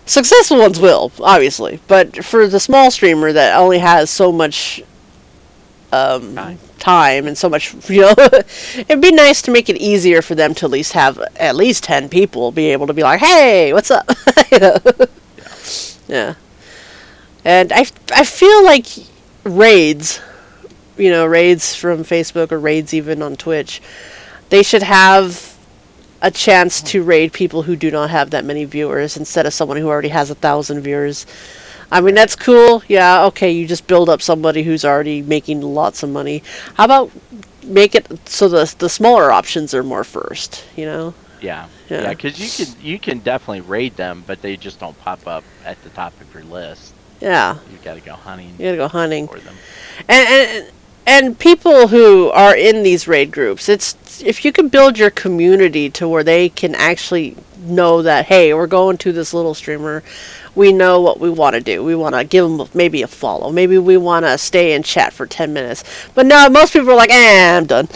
successful ones will, obviously, but for the small streamer that only has so much time and so much, it'd be nice to make it easier for them to at least have at least 10 people be able to be like, hey, what's up? Yeah. And I feel like raids, raids from Facebook or raids even on Twitch, they should have a chance to raid people who do not have that many viewers instead of someone who already has 1,000 viewers. I mean, that's cool. Yeah, okay, you just build up somebody who's already making lots of money. How about make it so the smaller options are more first, Yeah. Yeah. Yeah, because you can definitely raid them, but they just don't pop up at the top of your list. Yeah, You got to go hunting you gotta go hunting. for them. And people who are in these raid groups, it's if you can build your community to where they can actually know that, hey, we're going to this little streamer, we know what we want to do. We want to give them maybe a follow. Maybe we want to stay and chat for 10 minutes. But no, most people are like, I'm done.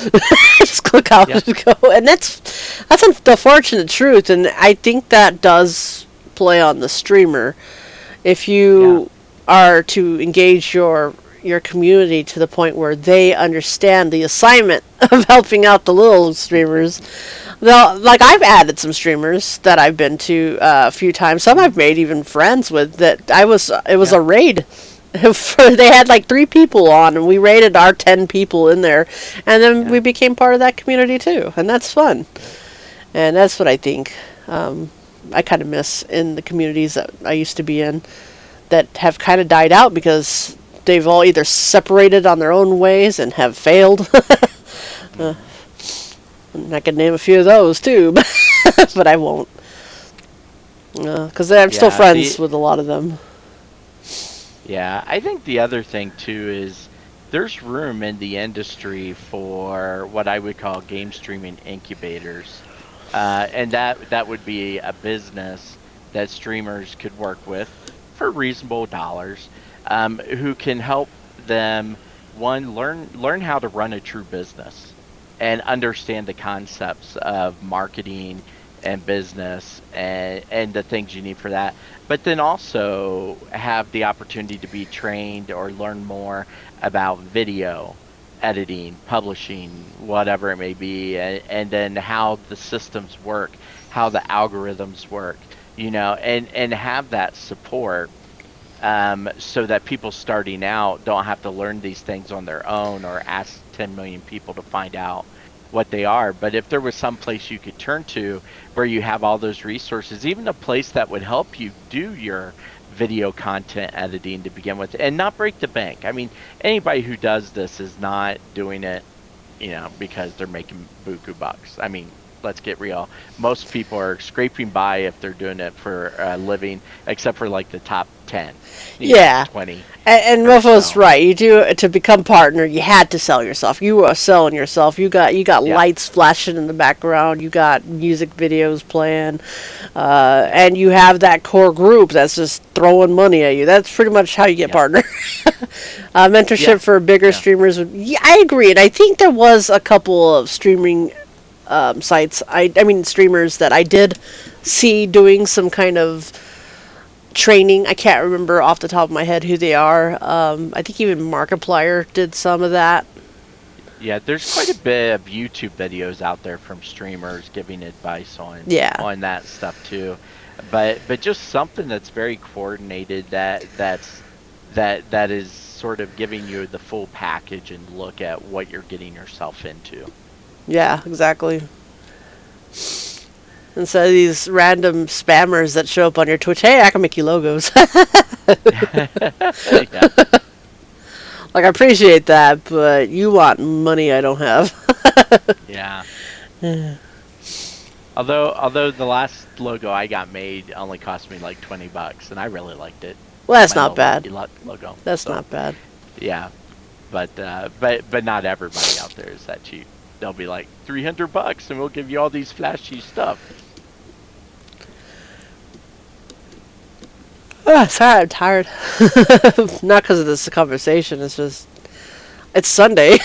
Just click out Yep. and go. And that's the fortunate truth. And I think that does play on the streamer. If you are to engage your community to the point where they understand the assignment of helping out the little streamers. Like I've added some streamers that I've been to a few times. Some I've made even friends with. It was a raid. They had like 3 people on, and we raided our 10 people in there, and then we became part of that community too, and that's fun. And that's what I think I kind of miss in the communities that I used to be in that have kind of died out because they've all either separated on their own ways and have failed. I could name a few of those too, but I won't. Because I'm still friends with a lot of them. Yeah, I think the other thing too is there's room in the industry for what I would call game streaming incubators, and that would be a business that streamers could work with for reasonable dollars, who can help them learn how to run a true business and understand the concepts of marketing and business and the things you need for that, but then also have the opportunity to be trained or learn more about video editing, publishing, whatever it may be, and then how the systems work, how the algorithms work, and have that support, so that people starting out don't have to learn these things on their own or ask 10 million people to find out what they are. But if there was some place you could turn to where you have all those resources, even a place that would help you do your video content editing to begin with and not break the bank. I mean, anybody who does this is not doing it, because they're making buku bucks. I mean, let's get real. Most people are scraping by if they're doing it for a living, except for like the top 10, Yeah. 20 And or Mofo's so. right. You do to become partner. You had to sell yourself. You were selling yourself. You got Yeah. lights flashing in the background. You got music videos playing, and you have that core group that's just throwing money at you. That's pretty much how you get Yeah. partner. Yeah. Mentorship for bigger Yeah. streamers. Yeah, I agree. And I think there was a couple of streaming sites. I mean streamers that I did see doing some kind of training. I can't remember off the top of my head who they are. I think even Markiplier did some of that. Yeah, there's quite a bit of YouTube videos out there from streamers giving advice Yeah. on that stuff too. But just something that's very coordinated that is sort of giving you the full package and look at what you're getting yourself into. Yeah, exactly. Instead of these random spammers that show up on your Twitch, hey, I can make you logos. Yeah. Like, I appreciate that, but you want money I don't have. Yeah. Although the last logo I got made only cost me like $20 and I really liked it. Well, that's My not little bad. Lucky Luck logo. That's So, not bad. yeah. But not everybody out there is that cheap. They'll be like $300 and we'll give you all these flashy stuff. Oh, sorry, I'm tired. Not because of this conversation. It's just, it's Sunday.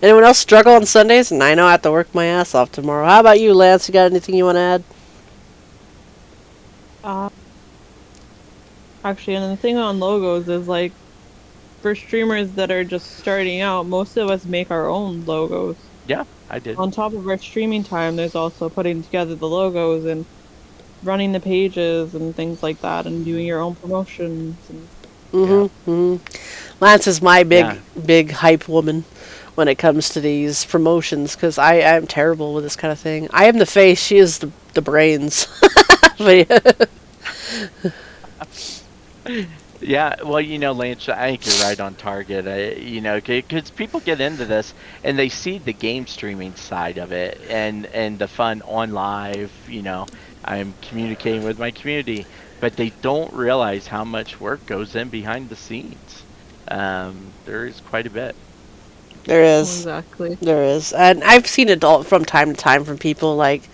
Anyone else struggle on Sundays? And I know I have to work my ass off tomorrow. How about you, Lance? You got anything you want to add? Uh, Actually, and the thing on logos is like, for streamers that are just starting out, most of us make our own logos. Yeah, I did. On top of our streaming time, there's also putting together the logos and running the pages and things like that, and doing your own promotions. And Lance is my Yeah. big hype woman when it comes to these promotions because I am terrible with this kind of thing. I am the face. She is the brains. But yeah. Yeah, well, Lance, I think you're right on target. Because people get into this and they see the game streaming side of it and the fun on live. I'm communicating with my community, but they don't realize how much work goes in behind the scenes. There is quite a bit. There is. exactly. There is. And I've seen it all from time to time from people like,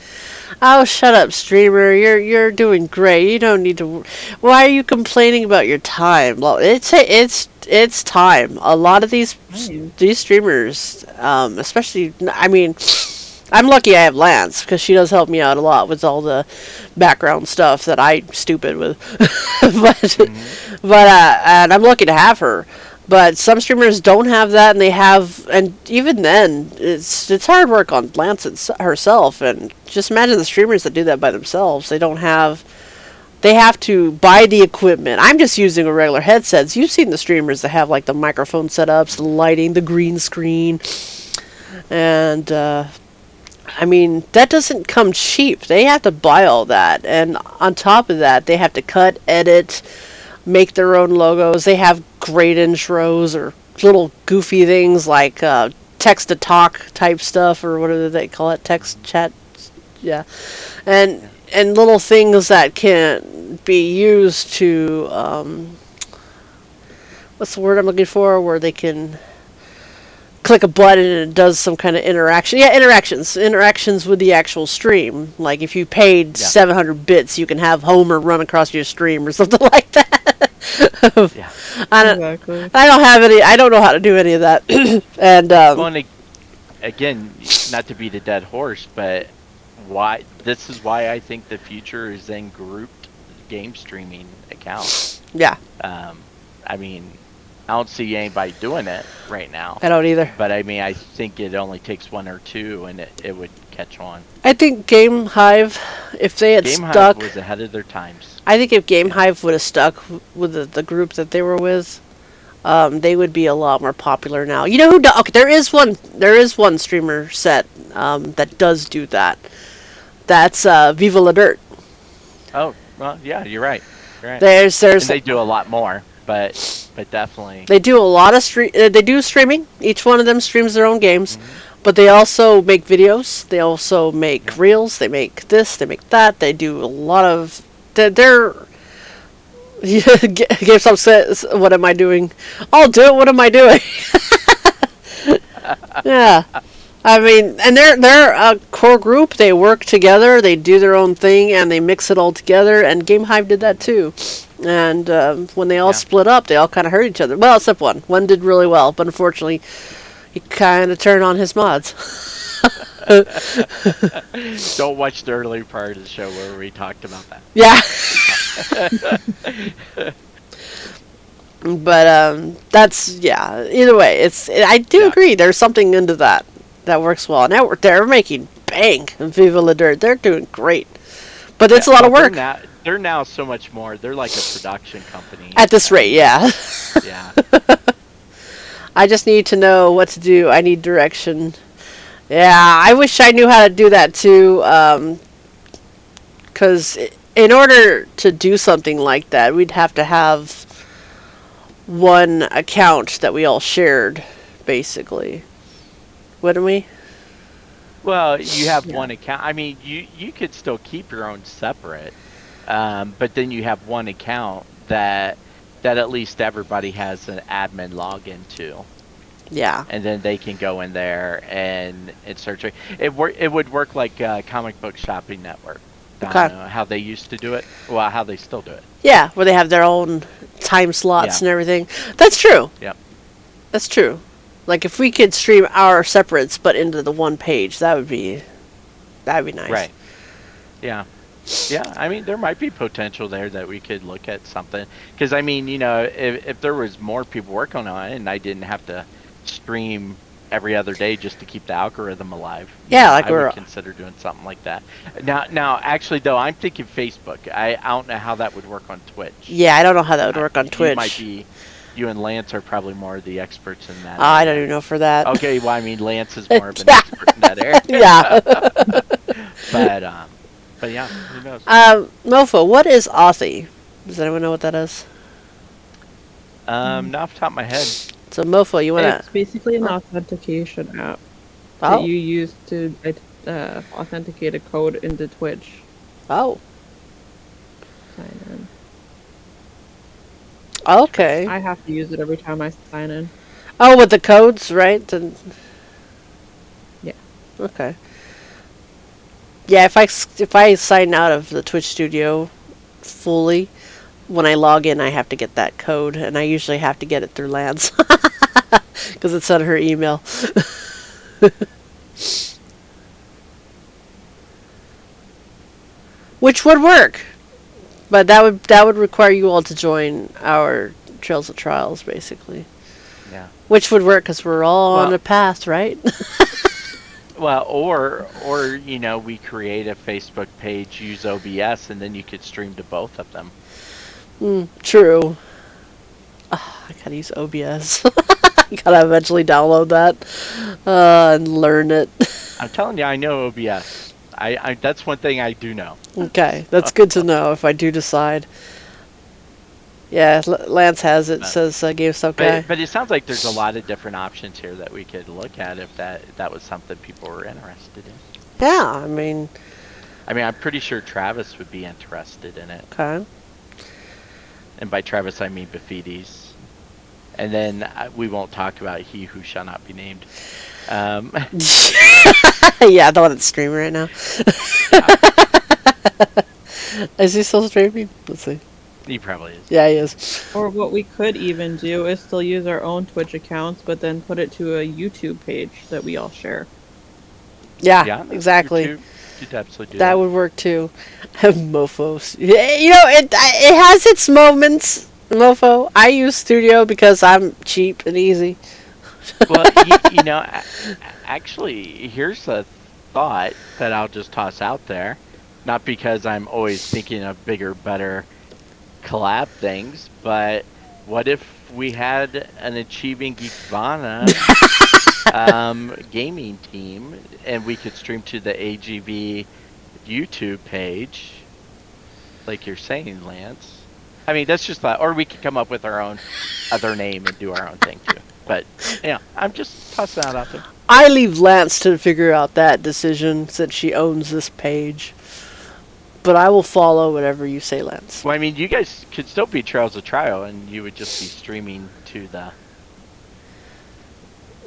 "Oh, shut up, streamer. You're doing great. You don't need to. Why are you complaining about your time?" Well, it's time. A lot of these streamers, especially, I mean, I'm lucky I have Lance because she does help me out a lot with all the background stuff that I'm stupid with. And I'm lucky to have her. But some streamers don't have that, and even then, it's hard work on Lance herself. And just imagine the streamers that do that by themselves. They have to buy the equipment. I'm just using a regular headsets. You've seen the streamers that have like the microphone setups, the lighting, the green screen, and I mean that doesn't come cheap. They have to buy all that, and on top of that, they have to cut, edit, make their own logos. They have great intros or little goofy things like text to talk type stuff, or what do they call it? Text chat. Yeah. And little things that can be used to what's the word I'm looking for, where they can click a button and it does some kind of interaction. Yeah, interactions with the actual stream. Like if you paid 700 bits, you can have Homer run across your stream or something like that. Yeah. Exactly. I don't know how to do any of that. And Well, and again, not to beat a dead horse, but this is why I think the future is in grouped game streaming accounts. yeah, I mean, I don't see anybody doing it right now, I don't either. but I mean, I think it only takes one or two and it would catch on. I think Game Hive, if they had Game stuck, Hive was ahead of their times. I think if Game Hive would have stuck with the group that they were with, they would be a lot more popular now. You know who? Okay, there is one streamer set that does do that. That's Viva La Dirt. Oh, well, yeah, you're right. You're right. There's And they do a lot more, but definitely. they do a lot of they do streaming. Each one of them streams their own games, But they also make videos. They also make reels. They make this. They make that. They do a lot of. They're GameStop says, "What am I doing? I'll do it. What am I doing?" Yeah, I mean, and they're a core group. They work together. They do their own thing, and they mix it all together. And Game Hive did that too. And when they all Yeah. split up, they all kind of hurt each other. Well, except one. One did really well, but unfortunately, he kind of turned on his mods. Don't watch the early part of the show where we talked about that. Yeah. But that's yeah. Either way, I do Yeah. agree. There's something into that that works well. Now they're making bank in Viva La Dirt. They're doing great, but it's a lot of Well, work They're now so much more. They're like a production company. at this rate. Yeah. Yeah. I just need to know what to do. I need direction. Yeah, I wish I knew how to do that too. Because in order to do something like that, we'd have to have one account that we all shared, basically. Wouldn't we? Well, you have Yeah. one account. I mean, you could still keep your own separate, but then you have one account that at least everybody has an admin login to, Yeah. and then they can go in there and search it. It would work like Comic Book Shopping Network. I Okay. don't know how they used to do it. Well, how they still do it. Yeah, where they have their own time slots Yeah. and everything. That's true. Yep. That's true. Like if we could stream our separates but into the one page, that'd be nice. Right. Yeah. Yeah, I mean, there might be potential there that we could look at something. Because, I mean, if there was more people working on it and I didn't have to stream every other day just to keep the algorithm alive, Yeah, like I would consider doing something like that. Now, actually, though, I'm thinking Facebook. I don't know how that would work on Twitch. Yeah, I don't know how that would work on Twitch. You and Lance are probably more the experts in that. I don't area. even know for that. Okay, well, I mean, Lance is more of an expert in that area. Yeah. But yeah, who knows? Mofo, what is Authy? Does anyone know what that is? Not off the top of my head. So Mofo, you wanna? It's basically an authentication app Oh, that you use to authenticate a code into Twitch. oh, Sign in. okay. I have to use it every time I sign in. Oh, with the codes, right? Yeah. Okay. Yeah, if I sign out of the Twitch studio fully, when I log in, I have to get that code, and I usually have to get it through Lance because it's on her email. Which would work, but that would require you all to join our Trails of Trials, basically. Yeah. Which would work because we're all on Well- the path, right? Well, or we create a Facebook page, use OBS, and then you could stream to both of them. True. I gotta use OBS. Gotta eventually download that and learn it. I'm telling you, I know OBS. I that's one thing I do know. Okay, that's good to know if I do decide. Yeah, Lance has it. Says GameStop guy. But it sounds like there's a lot of different options here that we could look at if that was something people were interested in. Yeah, I mean, I'm pretty sure Travis would be interested in it. okay. And by Travis, I mean Befides. And then we won't talk about He Who Shall Not Be Named. Yeah, the one that's streaming right now. Is he still streaming? Let's see. He probably is. Yeah, he is. Or what we could even do is still use our own Twitch accounts, but then put it to a YouTube page that we all share. Yeah, Yeah, that's exactly. true, too. You could absolutely do That would work too. Mofos. Yeah, it has its moments. Mofo. I use Studio because I'm cheap and easy. Well, actually, here's a thought that I'll just toss out there. Not because I'm always thinking of bigger, better collab things, but what if we had an Achieving Geekvana gaming team and we could stream to the AGV YouTube page, like you're saying, Lance? I mean, that's just thought. Or we could come up with our own other name and do our own thing too. But, I'm just tossing that out there. I leave Lance to figure out that decision since she owns this page. But I will follow whatever you say, Lance. Well, I mean, you guys could still be Trails of Trial, and you would just be streaming to the.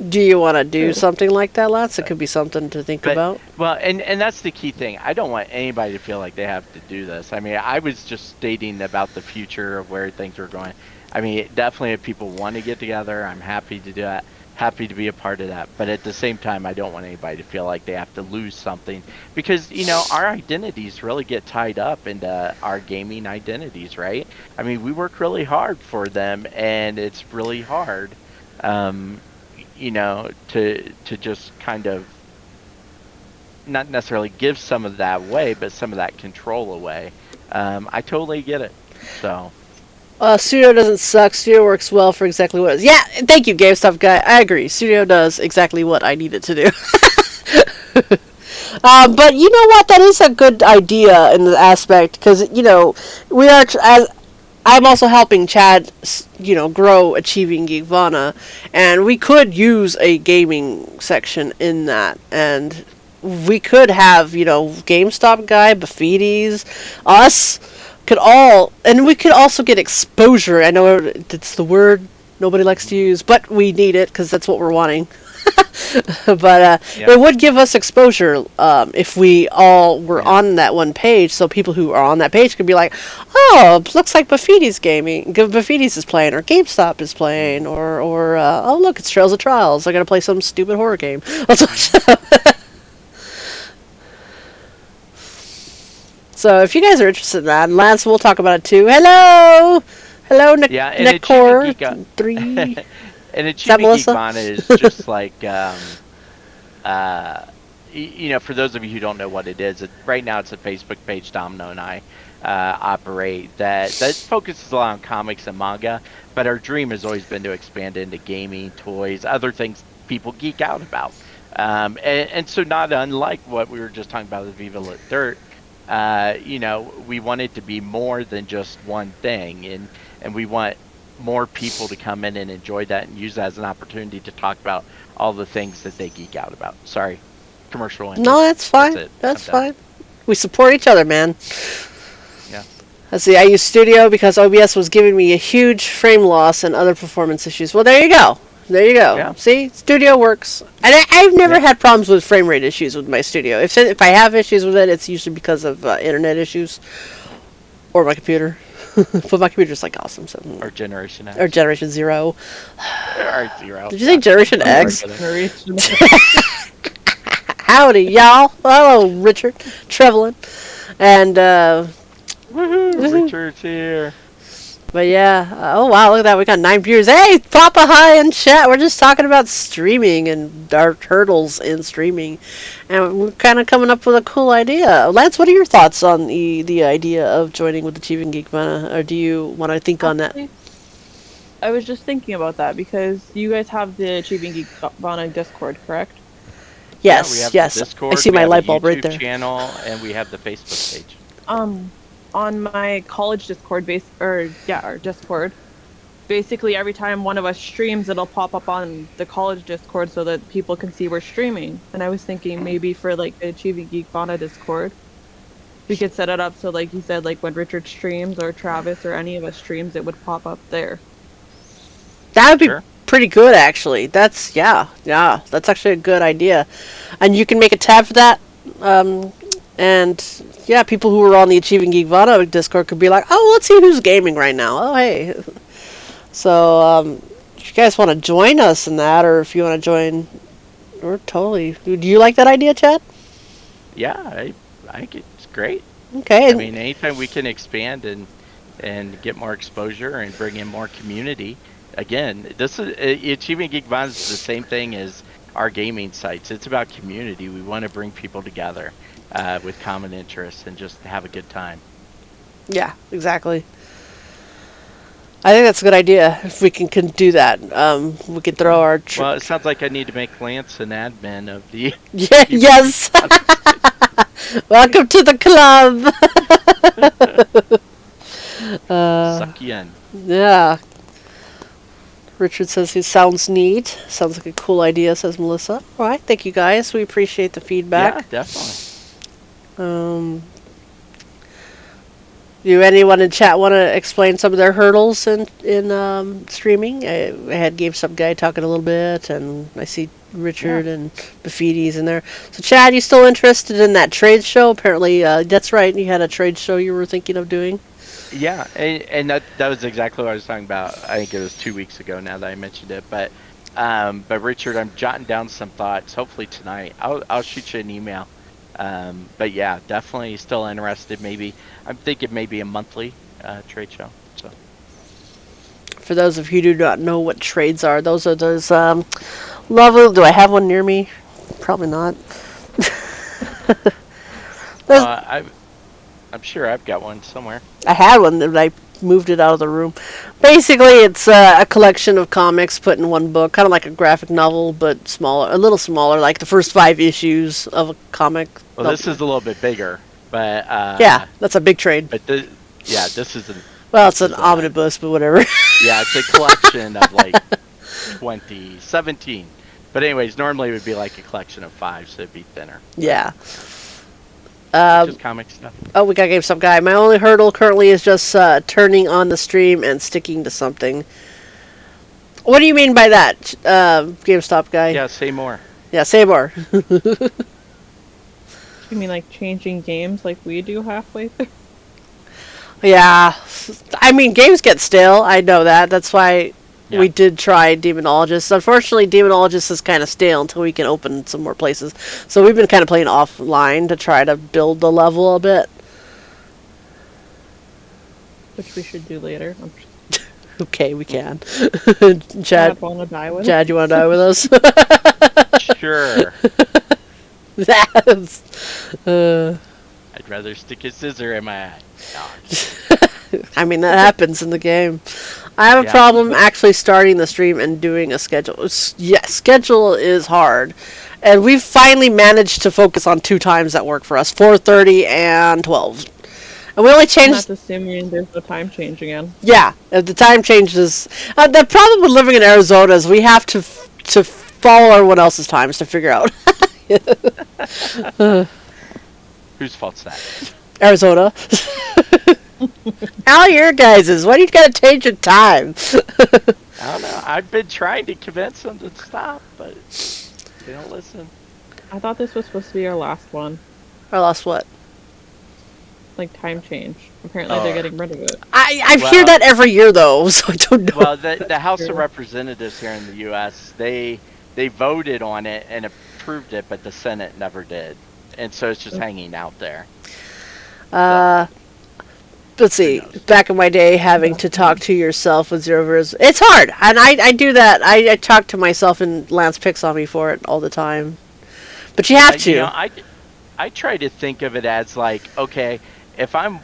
Do you want to do something like that, Lance? It could be something to think about. Well, and that's the key thing. I don't want anybody to feel like they have to do this. I mean, I was just stating about the future of where things are going. I mean, definitely if people want to get together, I'm happy to do that. Happy to be a part of that. But at the same time, I don't want anybody to feel like they have to lose something. Because, our identities really get tied up into our gaming identities, right? I mean, we work really hard for them, and it's really hard. To just kind of not necessarily give some of that away, but some of that control away. I totally get it. So. Studio doesn't suck. Studio works well for exactly what it is. Yeah, thank you, GameStop guy. I agree. Studio does exactly what I need it to do. But you know what? That is a good idea in the aspect because we are as I'm also helping Chad, grow Achieving Geekvana, and we could use a gaming section in that, and we could have, GameStop guy, Bafidis, us, could all, and we could also get exposure. I know it's the word nobody likes to use, but we need it because that's what we're wanting. But it would give us exposure if we all were on that one page, so people who are on that page could be like, oh, looks like Bafidis is playing, or GameStop is playing, or oh, look, it's Trails of Trials. I gotta play some stupid horror game. Let's watch that. So if you guys are interested in that, and Lance will talk about it too. Hello, Necor 3. And Achieving Geekvana is just like, for those of you who don't know what it is, right now it's a Facebook page Domino and I operate that focuses a lot on comics and manga, but our dream has always been to expand into gaming, toys, other things people geek out about. And so not unlike what we were just talking about with Viva Lit Dirt, we want it to be more than just one thing, and we want more people to come in and enjoy that and use that as an opportunity to talk about all the things that they geek out about. Sorry, commercial. No, that's fine. That's fine. We support each other, man. Yeah. Let's see, I use Studio because OBS was giving me a huge frame loss and other performance issues. Well, there you go. Yeah. See, Studio works. And I've never had problems with frame rate issues with my Studio. If I have issues with it, it's usually because of internet issues or my computer. But my computer's awesome. So. Or Generation X. Or Generation 0. Or 0. Did you say Generation X? Howdy, y'all. Hello, Richard. Trevelyan. And, Woohoo! Richard's here. But yeah, oh wow, look at that, we got 9 viewers. Hey, Papa Hi in chat. We're just talking about streaming and our hurdles in streaming, and we're kind of coming up with a cool idea. Lance, what are your thoughts on the idea of joining with Achieving Geekvana, or do you want to think on that? I was just thinking about that because you guys have the Achieving Geekvana Discord, correct? Yes, we have yes. The Discord, I see my light bulb right there. Channel, and we have the Facebook page. On my college Discord our Discord, basically every time one of us streams, it'll pop up on the college Discord so that people can see we're streaming. And I was thinking maybe for the Achieving Geekvana Discord, we could set it up so like you said, when Richard streams or Travis or any of us streams, it would pop up there. That would be pretty good, actually. That's that's actually a good idea. And you can make a tab for that. And yeah, people who are on the Achieving Geekvana Discord could be like, oh, let's see who's gaming right now. Oh, hey. So, if you guys want to join us in that, or if you want to join, or totally. Do you like that idea, Chad? Yeah, I think it's great. Okay. I mean, anytime we can expand and get more exposure and bring in more community. Again, this is Achieving Geekvana is the same thing as our gaming sites. It's about community. We want to bring people together. With common interests and just have a good time. Yeah, exactly. I think that's a good idea. If we can do that, we can throw our. Well, it sounds like I need to make Lance an admin of the. Yeah. Yes. Welcome to the club. Suck you in. Yeah. Richard says he sounds neat. Sounds like a cool idea, says Melissa. All right, thank you guys. We appreciate the Yeah, feedback. definitely. Um, do anyone in chat want to explain some of their hurdles in streaming? I had GameStop guy talking a little bit, and I see Richard and Baffides in there. So, Chad, you still interested in that trade show? Apparently, that's right. You had a trade show you were thinking of doing. Yeah, and that was exactly what I was talking about. I think it was 2 weeks ago now that I mentioned it. But Richard, I'm jotting down some thoughts. Hopefully tonight, I'll shoot you an email. But yeah, definitely still interested. Maybe I'm thinking maybe a monthly trade show. So For those of you who do not know what trades are, those are those lovely. Do I have one near me? Probably not. I'm sure I've got one somewhere. I had one, but I moved it out of the room. Basically, it's a collection of comics put in one book, kind of like a graphic novel, but smaller, a little smaller, like the first 5 issues of a comic. Well, this is a little bit bigger, but yeah, that's a big trade. But this is it's an omnibus, but whatever. Yeah, it's a collection of like 17. But anyways, normally it would be like a collection of 5, so it'd be thinner. Yeah. Just comic stuff. Oh, we got GameStop guy. My only hurdle currently is just turning on the stream and sticking to something. What do you mean by that, GameStop guy? Yeah, say more. Yeah, say more. You mean like changing games like we do halfway through? Yeah. I mean, games get stale. I know that. That's why we did try Demonologist. Unfortunately, Demonologist is kind of stale until we can open some more places. So we've been kind of playing offline to try to build the level a bit. Which we should do later. Okay, we can. Chad, Chad, wanna die with Chad, you want to die with us? Sure. That's, I'd rather stick a scissor in my eye. No, I mean, that happens in the game. I have a problem actually starting the stream and doing a schedule. Yes, schedule is hard. And we've finally managed to focus on 2 times that work for us, 4:30 and 12. And we only changed... Not assuming there's no time change again. Yeah, if the time changes... the problem with living in Arizona is we have to follow everyone else's times to figure out. whose fault's that? Arizona. All your guys's. Why do you gotta change your time? I don't know. I've been trying to convince them to stop, but they don't listen. I thought this was supposed to be our last one. Our last what? Like time change. Apparently they're getting rid of it. I hear that every year though, so I don't know. Well, the House of Representatives here in the U.S. they voted on it and approved it, but the Senate never did, and so it's just hanging out there. Let's see. Back in my day, having to talk to yourself with Zero Verse, it's hard, and I do that. I talk to myself, and Lance picks on me for it all the time. But you have to. You know, I try to think of it as like, okay, if I'm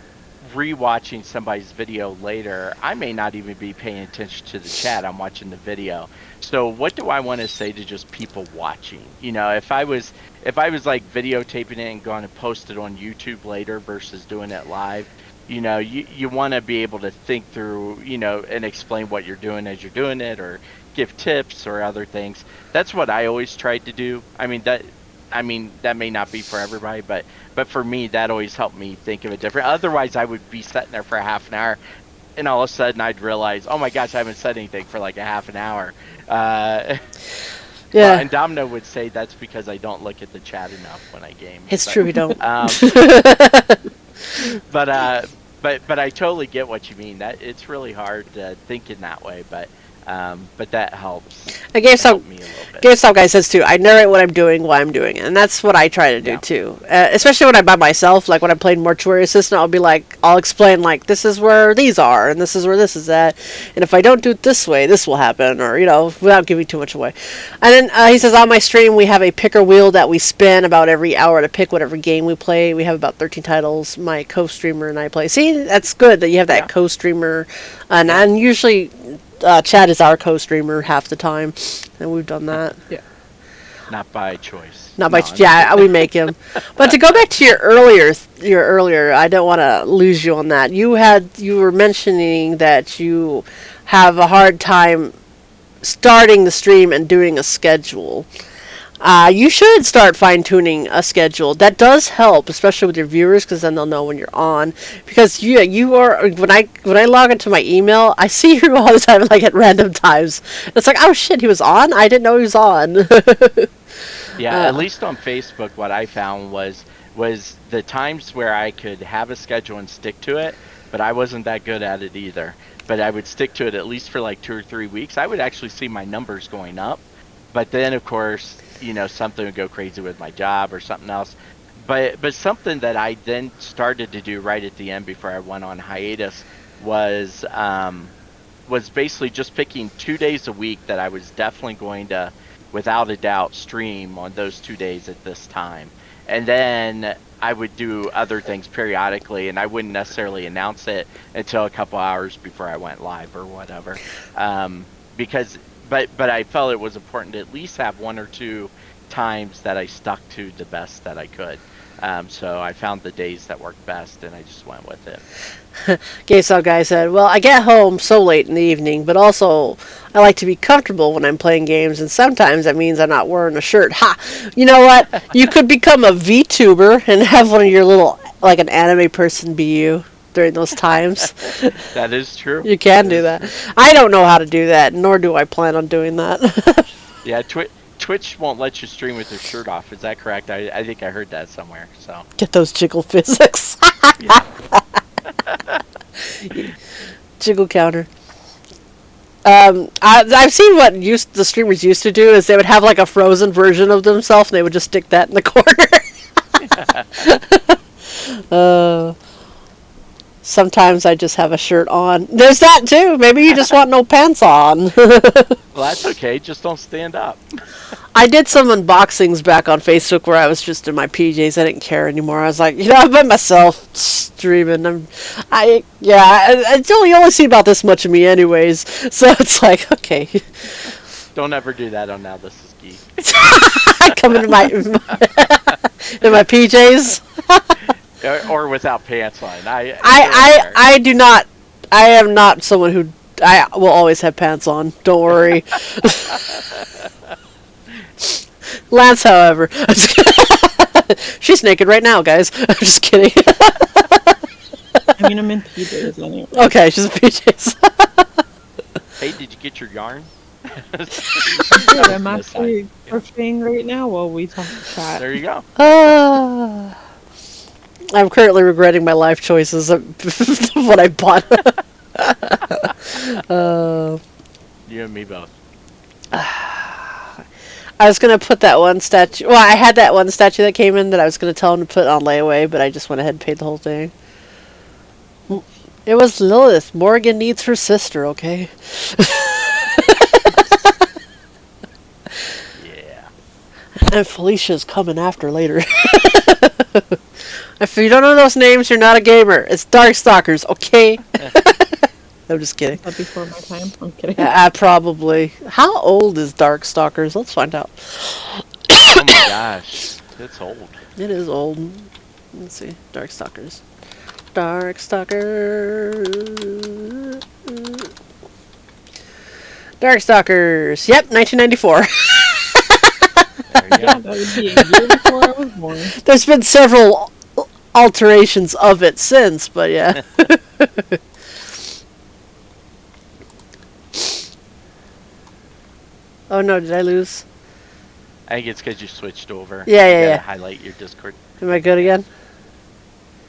rewatching somebody's video later, I may not even be paying attention to the chat. I'm watching the video. So what do I want to say to just people watching? You know, if I was like videotaping it and going to post it on YouTube later versus doing it live, you know, you want to be able to think through, you know, and explain what you're doing as you're doing it, or give tips or other things. That's what I always tried to do. I mean, that may not be for everybody, but for me, that always helped me think of it different. Otherwise, I would be sitting there for a half an hour, and all of a sudden I'd realize, oh my gosh, I haven't said anything for like a half an hour. Yeah. Well, and Domino would say that's because I don't look at the chat enough when I game. It's true, we don't. But I totally get what you mean. That it's really hard to think in that way, but that helps. GameStop guy says too, I narrate what I'm doing while I'm doing it, and that's what I try to do too. Especially when I'm by myself, like when I'm playing Mortuary Assistant, I'll explain like, this is where these are, and this is where this is at, and if I don't do it this way, this will happen, or, you know, without giving too much away. And then he says, on my stream, we have a picker wheel that we spin about every hour to pick whatever game we play. We have about 13 titles. My co-streamer and I play. See, that's good that you have that co-streamer, and usually... Chad is our co-streamer half the time, and we've done that. Yeah. Not by choice. Yeah, we make him. But to go back to your earlier, I don't want to lose you on that. You were mentioning that you have a hard time starting the stream and doing a schedule. You should start fine-tuning a schedule. That does help, especially with your viewers, because then they'll know when you're on. Because you are when I log into my email, I see you all the time, like at random times. It's like, oh shit, he was on. I didn't know he was on. Yeah, at least on Facebook, what I found was the times where I could have a schedule and stick to it, but I wasn't that good at it either. But I would stick to it at least for like 2 or 3 weeks. I would actually see my numbers going up. But then, of course, something would go crazy with my job or something else. But something that I then started to do right at the end before I went on hiatus was basically just picking 2 days a week that I was definitely going to, without a doubt, stream on those 2 days at this time. And then I would do other things periodically, and I wouldn't necessarily announce it until a couple hours before I went live or whatever. But I felt it was important to at least have 1 or 2 times that I stuck to the best that I could. So I found the days that worked best, and I just went with it. Gaysal Guy said, well, I get home so late in the evening, but also I like to be comfortable when I'm playing games, and sometimes that means I'm not wearing a shirt. Ha! You know what? You could become a VTuber and have one of your little, like an anime person be you during those times. That is true. You can do that. I don't know how to do that, nor do I plan on doing that. Yeah, Twitch won't let you stream with your shirt off. Is that correct? I think I heard that somewhere. So Get those jiggle physics. Jiggle counter. I've seen what the streamers used to do is they would have like a frozen version of themselves and they would just stick that in the corner. Sometimes I just have a shirt on. There's that too. Maybe you just want no pants on. Well, that's okay. Just don't stand up. I did some unboxings back on Facebook where I was just in my PJs. I didn't care anymore. I was like, I'm by myself streaming. Until you only see about this much of me anyways. So it's like, okay. Don't ever do that on Now This Is Geek. I come into my in my PJs. Or without pants on. I do not. I am not someone who. I will always have pants on. Don't worry. Lance, however, she's naked right now, guys. I'm just kidding. I mean, I'm in PJs anyway. Okay, she's in PJs. Hey, did you get your yarn? Dude, I'm actually crocheting right now while we chat. There you go. I'm currently regretting my life choices of what I bought. You and me both. I was going to put that one statue... Well, I had that one statue that came in that I was going to tell him to put on layaway, but I just went ahead and paid the whole thing. It was Lilith. Morgan needs her sister, okay? Yeah. And Felicia's coming after later. If you don't know those names, you're not a gamer. It's Darkstalkers, okay? I'm just kidding. Is that before my time? I'm kidding. Probably. How old is Darkstalkers? Let's find out. Oh my gosh. It's old. It is old. Let's see. Darkstalkers. Darkstalkers. Darkstalkers. Yep, 1994. There you Yeah, go. that would be a year before I was born. There's been several alterations of it since, but yeah. Oh no, did I lose? I think it's because you switched over. Yeah, You yeah, gotta yeah. highlight your Discord. Am I good again?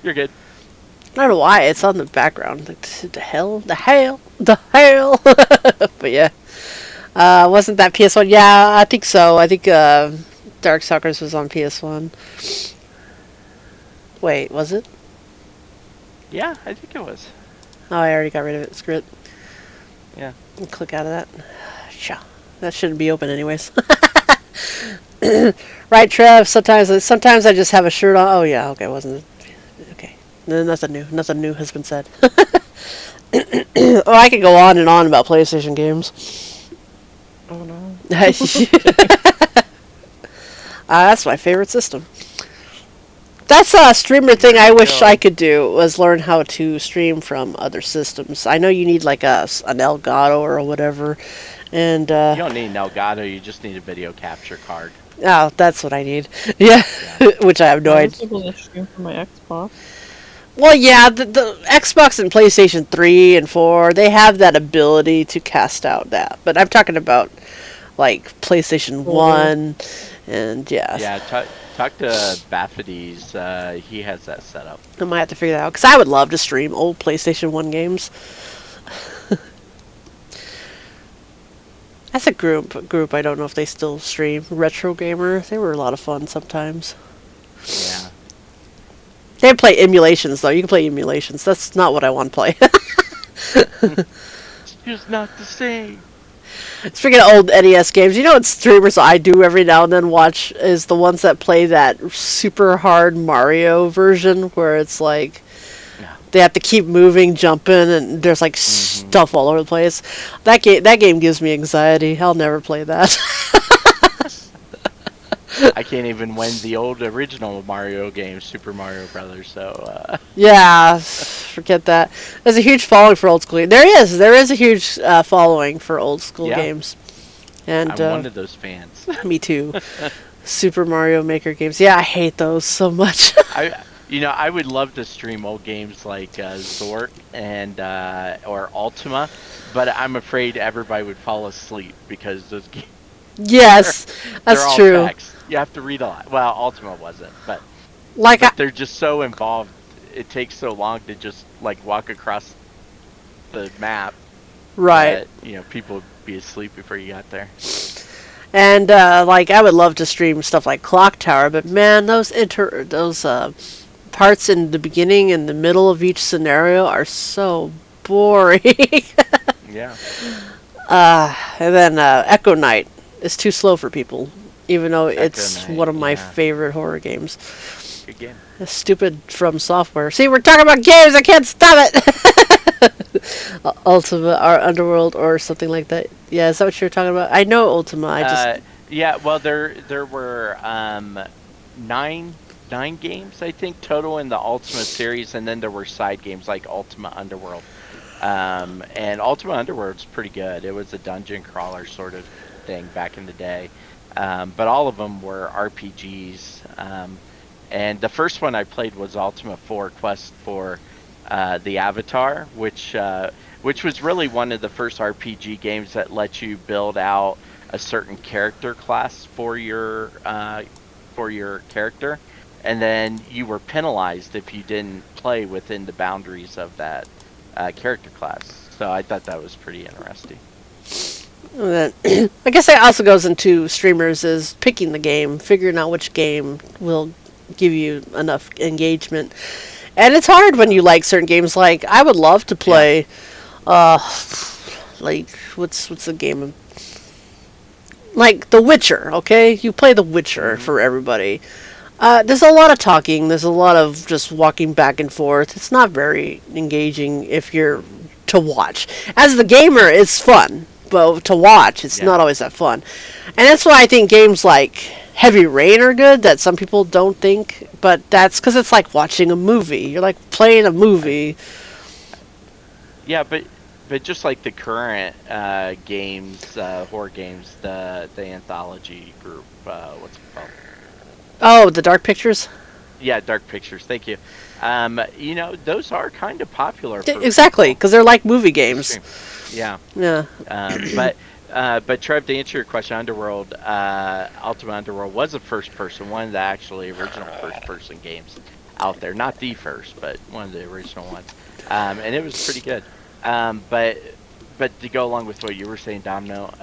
You're good. I don't know why, it's on the background. Like, the hell? The hell? The hell? But yeah. Wasn't that PS1? Yeah, I think so. I think Darkstalkers was on PS1. Wait, was it? Yeah, I think it was. Oh, I already got rid of it. Screw it. Yeah. I'll click out of that. Sure. That shouldn't be open anyways. Right, Trev? Sometimes I just have a shirt on. Oh, yeah. Okay, wasn't it? Okay. Nothing new has been said. Oh, I could go on and on about PlayStation games. Oh no. That's my favorite system. That's a streamer thing I wish I could do, was learn how to stream from other systems. I know you need like an Elgato or whatever, And You don't need an Elgato, you just need a video capture card. oh, that's what I need. Yeah, Yeah. which I have no I was idea. able to stream from my Xbox. Well, yeah, the Xbox and PlayStation 3 and 4, they have that ability to cast out that. But I'm talking about like PlayStation Older. 1 and yeah. Yeah, talk to Baphides. He has that set up. I might have to figure that out because I would love to stream old PlayStation 1 games. That's a group I don't know if they still stream. Retro Gamer. They were a lot of fun sometimes. Yeah. They play emulations though. You can play emulations. That's not what I want to play. It's just not the same. Speaking of old NES games, you know what streamers I do every now and then watch is the ones that play that super hard Mario version where it's like Yeah. they have to keep moving, jumping, and there's like stuff all over the place. That game gives me anxiety. I'll never play that. I can't even win the old original Mario game, Super Mario Brothers. So Yeah, forget that. There's a huge following for old school. There is a huge following for old school Yeah. games, and I'm one of those fans. me too. Super Mario Maker games. Yeah, I hate those so much. I would love to stream old games like Zork and or Ultima, but I'm afraid everybody would fall asleep because those games Yes, they're that's all true. text. You have to read a lot. Well, Ultima wasn't, but Like, they're just so involved. It takes so long to just like walk across the map right. that people would be asleep before you got there. And like, I would love to stream stuff like Clock Tower, but man, those parts in the beginning and the middle of each scenario are so boring. Yeah. And then Echo Knight is too slow for people, even though it's Knight, one of my yeah. favorite horror games. Good game. Stupid From Software. See, we're talking about games. I can't stop it. Ultima or Underworld or something like that. Yeah, is that what you're talking about? I know Ultima. I just Yeah. Well, there were nine games I think total in the Ultima series, and then there were side games like Ultima Underworld. And Ultima Underworld's pretty good. It was a dungeon crawler sort of thing back in the day. But all of them were RPGs. And the first one I played was Ultima 4 Quest for the Avatar, which was really one of the first RPG games that let you build out a certain character class for your character, and then you were penalized if you didn't play within the boundaries of that character class. So I thought that was pretty interesting. and then, I guess that also goes into streamers is picking the game, figuring out which game will give you enough engagement. And it's hard when you like certain games. Like I would love to play, like what's the game? Like The Witcher. Okay, you play The Witcher for everybody. There's a lot of talking. There's a lot of just walking back and forth. It's not very engaging if you're to watch. As the gamer, it's fun, but to watch, it's Yeah. not always that fun. And that's why I think games like Heavy Rain are good. That some people don't think, but that's because it's like watching a movie. You're like playing a movie. Yeah, but just like the current games, horror games, the anthology group, what's it called? Oh, the Dark Pictures. Yeah, Dark Pictures. Thank you. Those are kind of popular. For Exactly, people because they're like movie to games. stream. Yeah. Yeah. But Trev, to answer your question, Underworld, Ultima Underworld was a first-person, one of the actually original first-person games out there. Not the first, but one of the original ones. And it was pretty good. But to go along with what you were saying, Domino,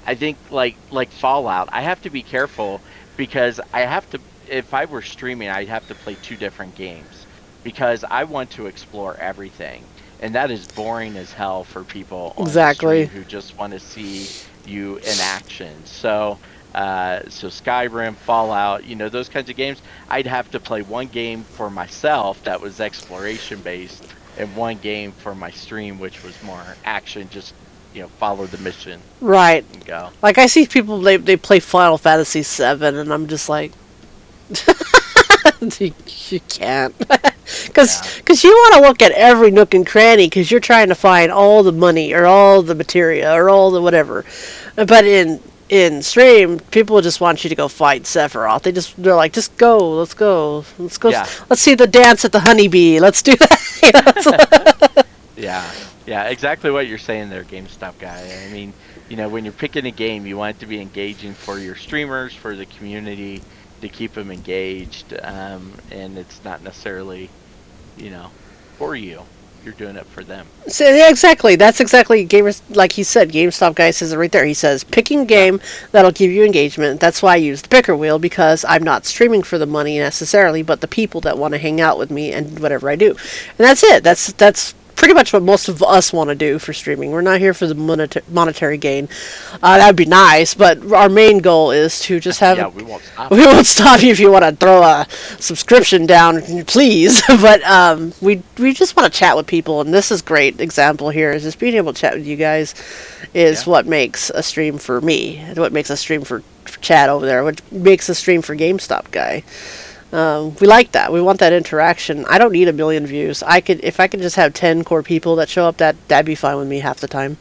I think like Fallout, I have to be careful because I have to. If I were streaming, I'd have to play two different games because I want to explore everything, and that is boring as hell for people on the Exactly. stream who just want to see you in action. So Skyrim, Fallout, those kinds of games, I'd have to play one game for myself that was exploration based, and one game for my stream, which was more action, just follow the mission Right. and go. Like I see people they play Final Fantasy VII, and I'm just like, you can't. Because you want to look at every nook and cranny because you're trying to find all the money or all the materia or all the whatever. But in stream, people just want you to go fight Sephiroth. They're like, just go, let's go, Yeah. let's see the dance at the honeybee. Let's do that. You know, it's- Yeah, exactly what you're saying there, GameStop guy. I mean, when you're picking a game, you want it to be engaging for your streamers, for the community, to keep them engaged, and it's not necessarily, for you. You're doing it for them. So, yeah, exactly. That's exactly gamers. Like he said, GameStop guy says it right there. He says picking a game that'll give you engagement. That's why I use the picker wheel, because I'm not streaming for the money necessarily, but the people that want to hang out with me and whatever I do. And that's it. That's pretty much what most of us want to do for streaming. We're not here for the monetary gain. That would be nice, but our main goal is to just have. Yeah, we won't stop. We won't stop you if you want to throw a subscription down, please. But we just want to chat with people, and this is a great example here. Is just being able to chat with you guys is what makes a stream for me. What makes a stream for Chad over there. What makes a stream for GameStop guy. We like that. We want that interaction. I don't need 1 million views. If I could just have 10 core people that show up, that'd be fine with me half the time.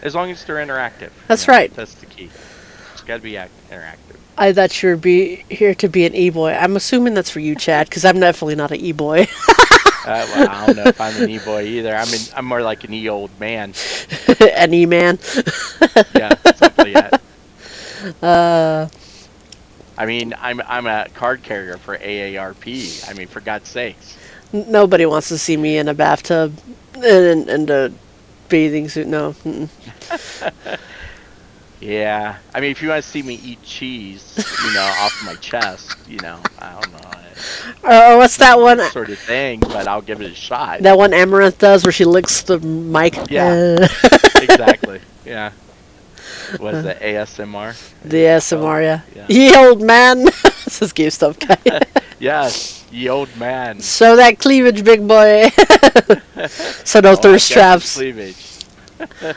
As long as they're interactive. That's right. That's the key. It's got to be interactive. I thought you'd be here to be an e-boy. I'm assuming that's for you, Chad, because I'm definitely not an e-boy. Well, I don't know if I'm an e-boy either. I'm more like an e-old man. An e-man. Yeah, something like that. I mean, I'm a card carrier for AARP. I mean, for God's sakes. Nobody wants to see me in a bathtub and a bathing suit. No. Yeah, I mean, if you want to see me eat cheese, off my chest, I don't know. What's that one? Sort of thing, but I'll give it a shot. That one Amaranth does where she licks the mic. Yeah. Exactly. Yeah. Was the ASMR? The ASMR, yeah. Yeah. Ye old man. This is GameStop guy. Yes, ye old man. Show that cleavage, big boy. So no thirst I got traps. some cleavage.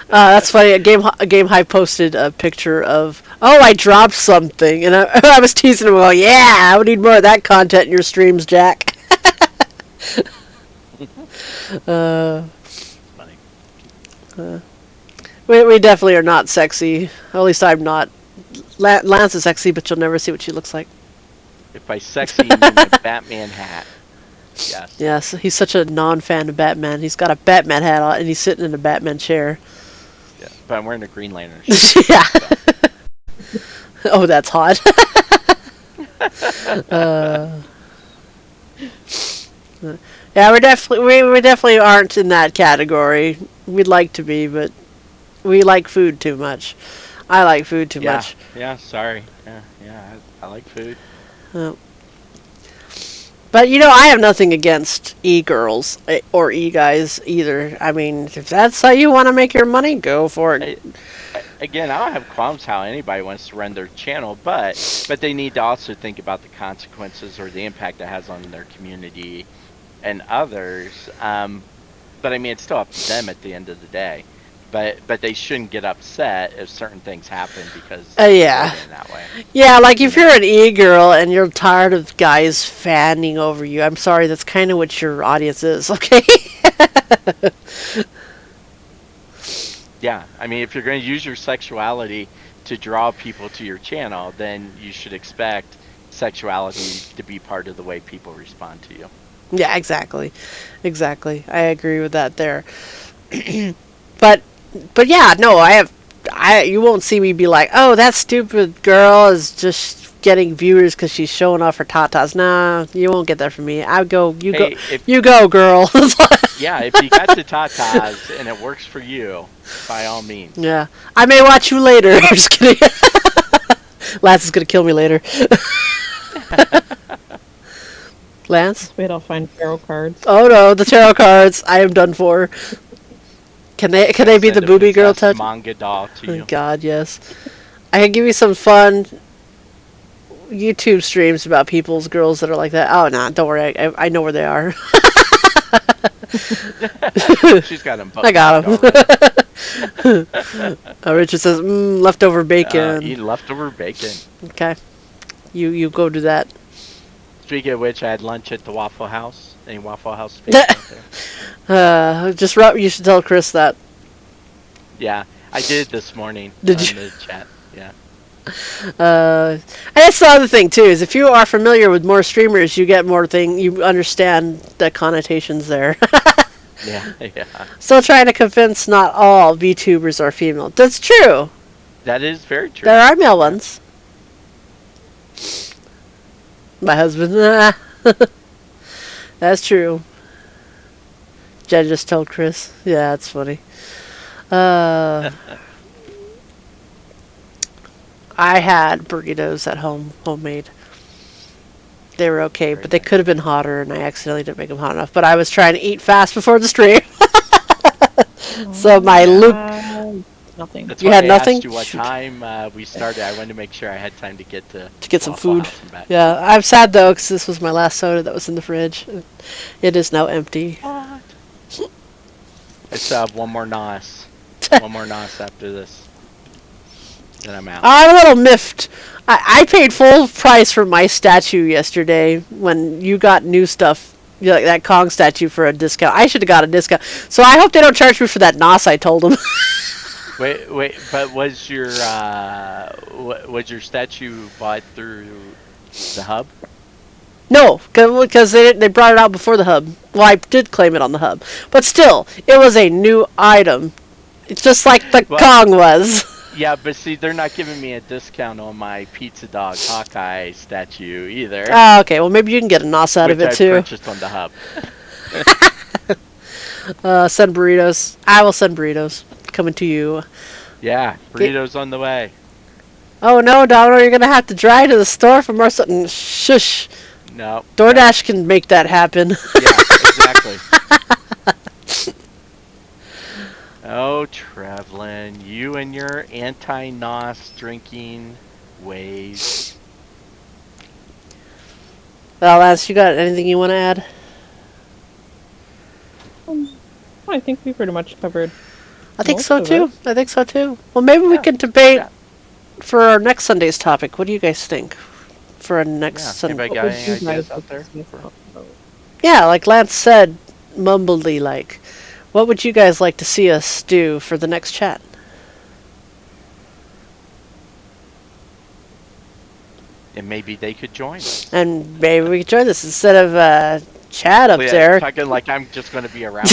That's funny. A game Hype posted a picture of, I dropped something, and I was teasing him. Well, yeah, I would need more of that content in your streams, Jack. Funny. We definitely are not sexy. At least I'm not. Lance is sexy, but you'll never see what she looks like. If by sexy you mean a Batman hat. Yes. Yes, he's such a non-fan of Batman. He's got a Batman hat on, and he's sitting in a Batman chair. Yeah, but I'm wearing a Green Lantern shirt. Yeah. Oh, that's hot. Yeah, we definitely aren't in that category. We'd like to be, but we like food too much. I like food too much. Yeah, sorry. Yeah, I like food. But I have nothing against e-girls or e-guys either. I mean, if that's how you want to make your money, go for it. Again, I don't have qualms how anybody wants to run their channel, but they need to also think about the consequences or the impact it has on their community and others. But I mean, it's still up to them at the end of the day. But they shouldn't get upset if certain things happen because Yeah. they're in that way. Yeah, like if you're an e-girl and you're tired of guys fanning over you, I'm sorry, that's kind of what your audience is, okay? Yeah, I mean, if you're going to use your sexuality to draw people to your channel, then you should expect sexuality to be part of the way people respond to you. Yeah, exactly. I agree with that there. But yeah, no, you won't see me be like, oh, that stupid girl is just getting viewers because she's showing off her tatas. Nah, you won't get that from me. You go, girl. Yeah, if you got the tatas and it works for you, by all means. Yeah, I may watch you later. I'm just kidding. Lance is gonna kill me later. Lance? Wait, I'll find tarot cards. Oh no, the tarot cards. I am done for. Can they be the Send a booby girl possessed touch? manga doll to you. Oh, God, yes. I can give you some fun YouTube streams about people's girls that are like that. Oh, nah, don't worry. I know where they are. She's got them. I got them. Richard says, leftover bacon. Eat leftover bacon. Okay. You go do that. Speaking of which, I had lunch at the Waffle House. Any Waffle House fans out there? You should tell Chris that. Yeah, I did this morning Did on you? the chat. Yeah. And that's the other thing too, is if you are familiar with more streamers, you get more you understand the connotations there. Yeah, yeah. Still trying to convince not all VTubers are female. That's true. That is very true. There are male ones. My husband. That's true. Jen just told Chris. Yeah, that's funny. I had burritos at home, homemade. They were okay, but they could have been hotter, and I accidentally didn't make them hot enough. But I was trying to eat fast before the stream. So my loop. Nothing. That's You why had I nothing? asked you what Shoot. time we started. I wanted to make sure I had time to get Some Waffle food. House and back. Yeah, I'm sad though, because this was my last soda that was in the fridge. It is now empty. What? I still have one more NOS. One more NOS after this. Then I'm out. I'm a little miffed. I paid full price for my statue yesterday when you got new stuff, like that Kong statue, for a discount. I should have got a discount. So I hope they don't charge me for that NOS I told them. Wait, but was your statue bought through the hub? No, because they brought it out before the hub. Well, I did claim it on the hub. But still, it was a new item. It's just like the Kong was. Yeah, but see, they're not giving me a discount on my Pizza Dog Hawkeye statue either. Oh, okay. Well, maybe you can get a NOS out of it, too. Which I purchased on the hub. Send burritos. I will send burritos. Coming to you. Yeah, burritos on the way. Oh, no, Domino, you're going to have to drive to the store for more something. Shush. No. DoorDash can make that happen. Yeah, exactly. Oh, Trevlin, you and your anti-NOS drinking ways. Well, Lance, you got anything you want to add? I think we pretty much covered. I think Most so, of too. it. I think so, too. Well, maybe we can debate for our next Sunday's topic. What do you guys think? For our next Sunday. Anybody got any ideas out there? Yeah, like Lance said, mumbly like. What would you guys like to see us do for the next chat? And maybe they could join us. And maybe we could join this instead of Chad up there. Talking like I'm just going to be around.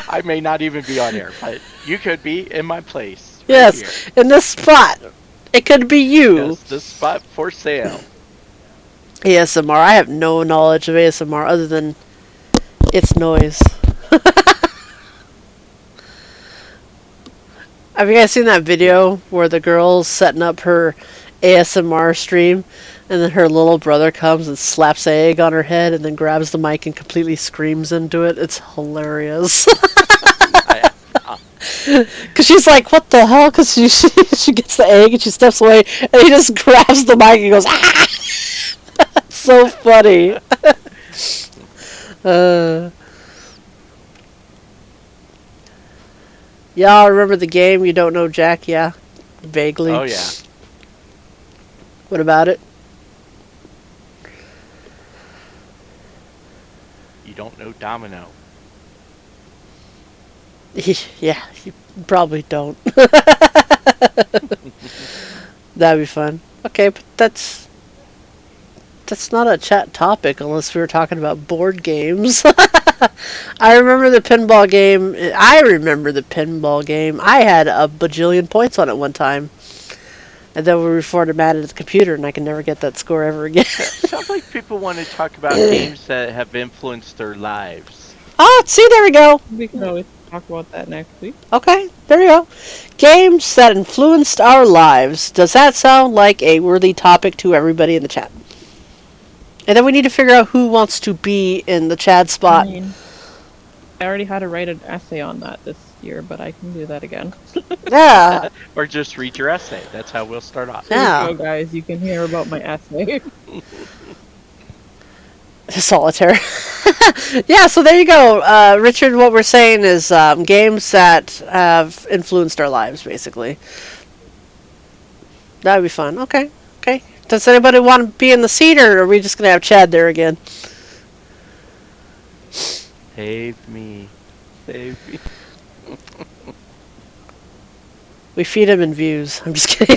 I may not even be on air, but you could be in my place. Right Yes, here. in this spot. It could be you. Yes, this spot for sale. ASMR. I have no knowledge of ASMR other than its noise. Have you guys seen that video where the girl's setting up her ASMR stream and then her little brother comes and slaps an egg on her head and then grabs the mic and completely screams into it? It's hilarious. Because she's like, what the hell? Because she gets the egg and she steps away and he just grabs the mic and goes, ah! So funny. Y'all remember the game You Don't Know Jack? Yeah? Vaguely. Oh, yeah. What about it? You don't know Domino. Yeah, you probably don't. That'd be fun. Okay, but that's not a chat topic unless we were talking about board games. I remember the pinball game. I had a bajillion points on it one time. And then we were formatted the computer, and I can never get that score ever again. Sounds like people want to talk about games that have influenced their lives. Oh, see, there we go. We can always talk about that next week. Okay, there we go. Games that influenced our lives. Does that sound like a worthy topic to everybody in the chat? And then we need to figure out who wants to be in the Chad spot. I already had to write an essay on that this year, but I can do that again. Yeah. Or just read your essay. That's how we'll start off. Yeah. So guys, you can hear about my essay. Solitaire. Yeah, so there you go. Richard, what we're saying is games that have influenced our lives, basically. That would be fun. Okay. Does anybody want to be in the seat, or are we just gonna have Chad there again? Save me. Save me. We feed him in views. I'm just kidding.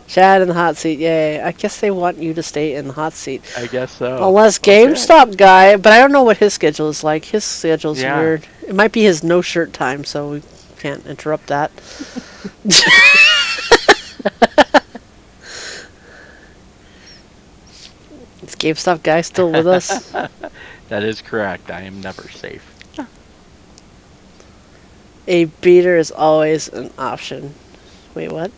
Chad in the hot seat, yay. I guess they want you to stay in the hot seat. I guess so. Unless Okay. GameStop guy, but I don't know what his schedule is like. His schedule's Yeah. weird. It might be his no shirt time, so we can't interrupt that. Is GameStop guy still with us? That is correct. I am never safe. A beater is always an option. Wait, what?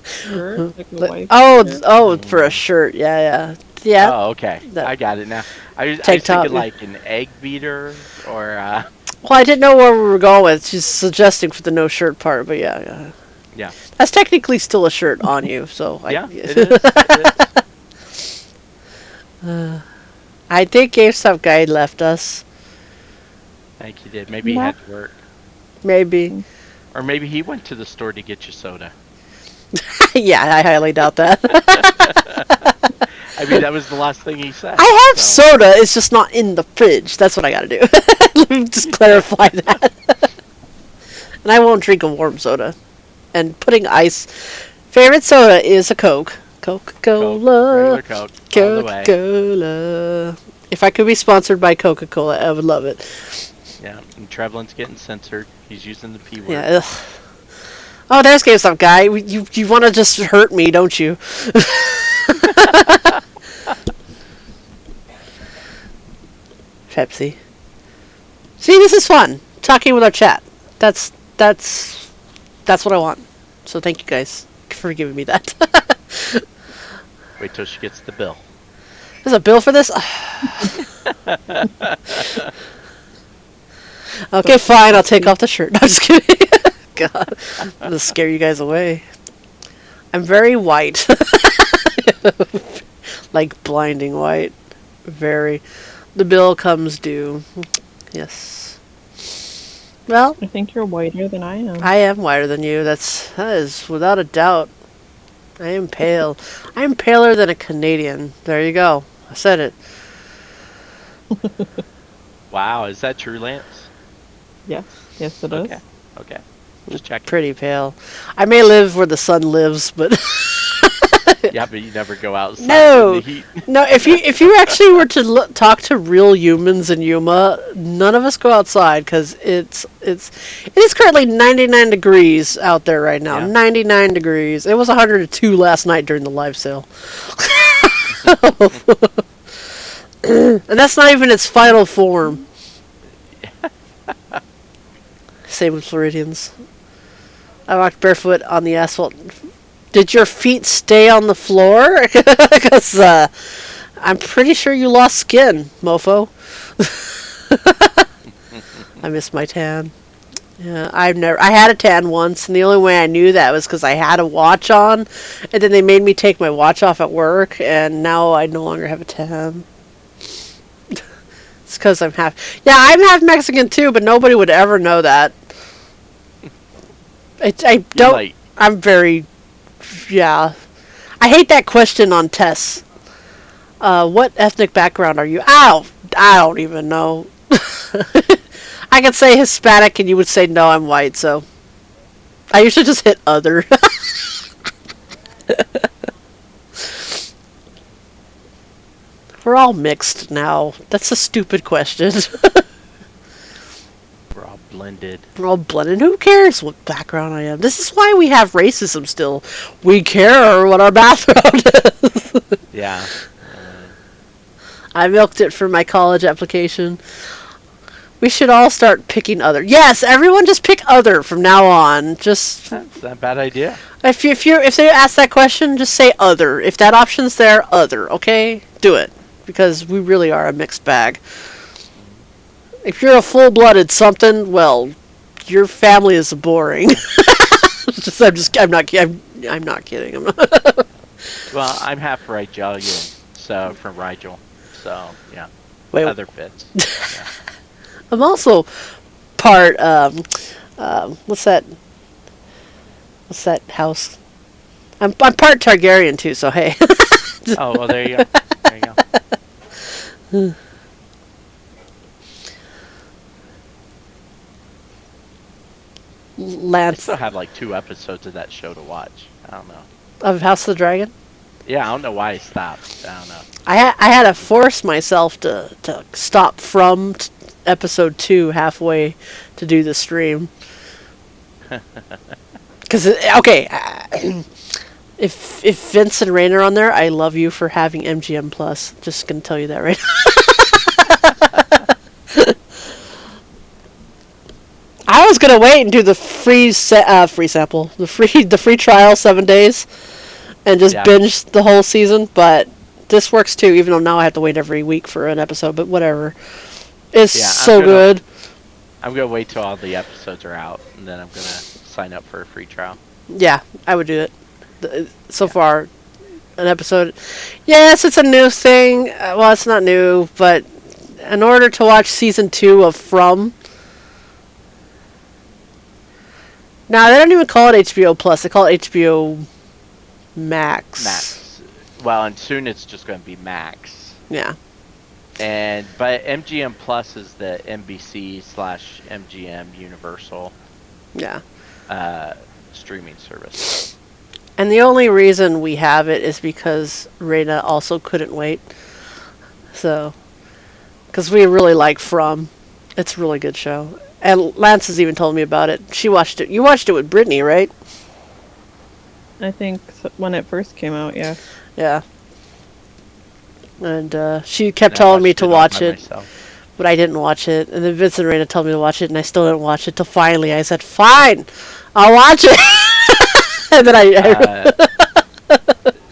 Shirt, like a white shirt. Oh, for a shirt. Yeah. Oh, okay. That- I got it now. I was Tank top, thinking yeah. like an egg beater or Well, I didn't know where we were going with. She's suggesting for the no shirt part, but yeah. Yeah. That's technically still a shirt on you, so yeah, it is. It is. I think GameStop guy left us. I think he did. Maybe he No. had to work. Maybe. Or maybe he went to the store to get you soda. Yeah, I highly doubt that. I mean, that was the last thing he said. I have so. soda, it's just not in the fridge. That's what I gotta do. Let me just clarify that. And I won't drink a warm soda. And putting ice. Favorite soda is a Coke. Coke, Coca-Cola. regular Coke, all the way. Coca-Cola. If I could be sponsored by Coca-Cola, I would love it. Yeah, and Trevlin's getting censored. He's using the P word. Yeah. Ugh. Oh, there's GameStop guy. You want to just hurt me, don't you? Pepsi. See, this is fun. Talking with our chat. That's what I want. So thank you guys for giving me that. Wait till she gets the bill. There's a bill for this? Okay, fine. I'll take off the shirt. No, I'm just kidding. God, I'm gonna scare you guys away. I'm very white. Like blinding white. Very. The bill comes due. Yes. Well, I think you're whiter than I am. I am whiter than you. That is without a doubt. I am pale. I am paler than a Canadian. There you go. I said it. Wow, is that true, Lance? Yes, yes it is. Okay. Okay. Just checking. Pretty pale. I may live where the sun lives, but Yeah, but you never go outside No. in the heat. no. If you actually were to talk to real humans in Yuma, none of us go outside because it is currently 99 degrees out there right now. Yeah. 99 degrees. It was 102 last night during the live sale. And that's not even its final form. Same with Floridians. I walked barefoot on the asphalt. Did your feet stay on the floor? Because I'm pretty sure you lost skin, mofo. I miss my tan. Yeah, I had a tan once, and the only way I knew that was because I had a watch on, and then they made me take my watch off at work, and now I no longer have a tan. It's because I'm half. Yeah, I'm half Mexican too, but nobody would ever know that. I don't. might. I'm very. Yeah. I hate that question on tests. What ethnic background are you? I don't even know. I could say Hispanic and you would say no, I'm white, so I usually just hit other. We're all mixed now. That's a stupid question. We're all blended. We're all blended. Who cares what background I am? This is why we have racism still. We care what our background is. Yeah. I milked it for my college application. We should all start picking other. Yes, everyone just pick other from now on. Just That's not a bad idea. if they ask that question, just say other. If that option's there, other. Okay, do it because we really are a mixed bag. If you're a full-blooded something, well, your family is boring. I'm not kidding. Well, I'm half Rigelian, so from Rigel. So yeah. Wait, Other fits. Yeah. I'm also part. What's that? What's that house? I'm part Targaryen too, so hey. Oh, well, there you go. There you go. I Lance still have like 2 episodes of that show to watch. I don't know. of House of the Dragon. Yeah, I don't know why I stopped. I don't know. I had to force myself to stop from episode 2 halfway to do the stream. Because okay, if Vince and Rain are on there, I love you for having MGM Plus. Just gonna tell you that right now. I was gonna wait and do the free sample, the free trial 7 days, and just Yeah. binge the whole season. But this works too, even though now I have to wait every week for an episode. But whatever, it's Yeah, so good. I'm gonna wait till all the episodes are out, and then I'm gonna sign up for a free trial. Yeah, I would do it. So far, an episode. Yes, it's a new thing. Well, it's not new, but in order to watch season 2 of From. Now, they don't even call it HBO Plus. They call it HBO Max. Max. Well, and soon it's just gonna be Max. Yeah. But MGM Plus is the NBC/MGM Universal Yeah. streaming service. And the only reason we have it is because Reina also couldn't wait. So, because we really like From. It's a really good show. And Lance has even told me about it. She watched it. You watched it with Brittany, right? I think when it first came out, yeah. Yeah. And she kept And I telling me watched to all watch by it, myself. but I didn't watch it. And then Vince and Raina told me to watch it, and I still didn't watch it till finally I said, "Fine, I'll watch it." And then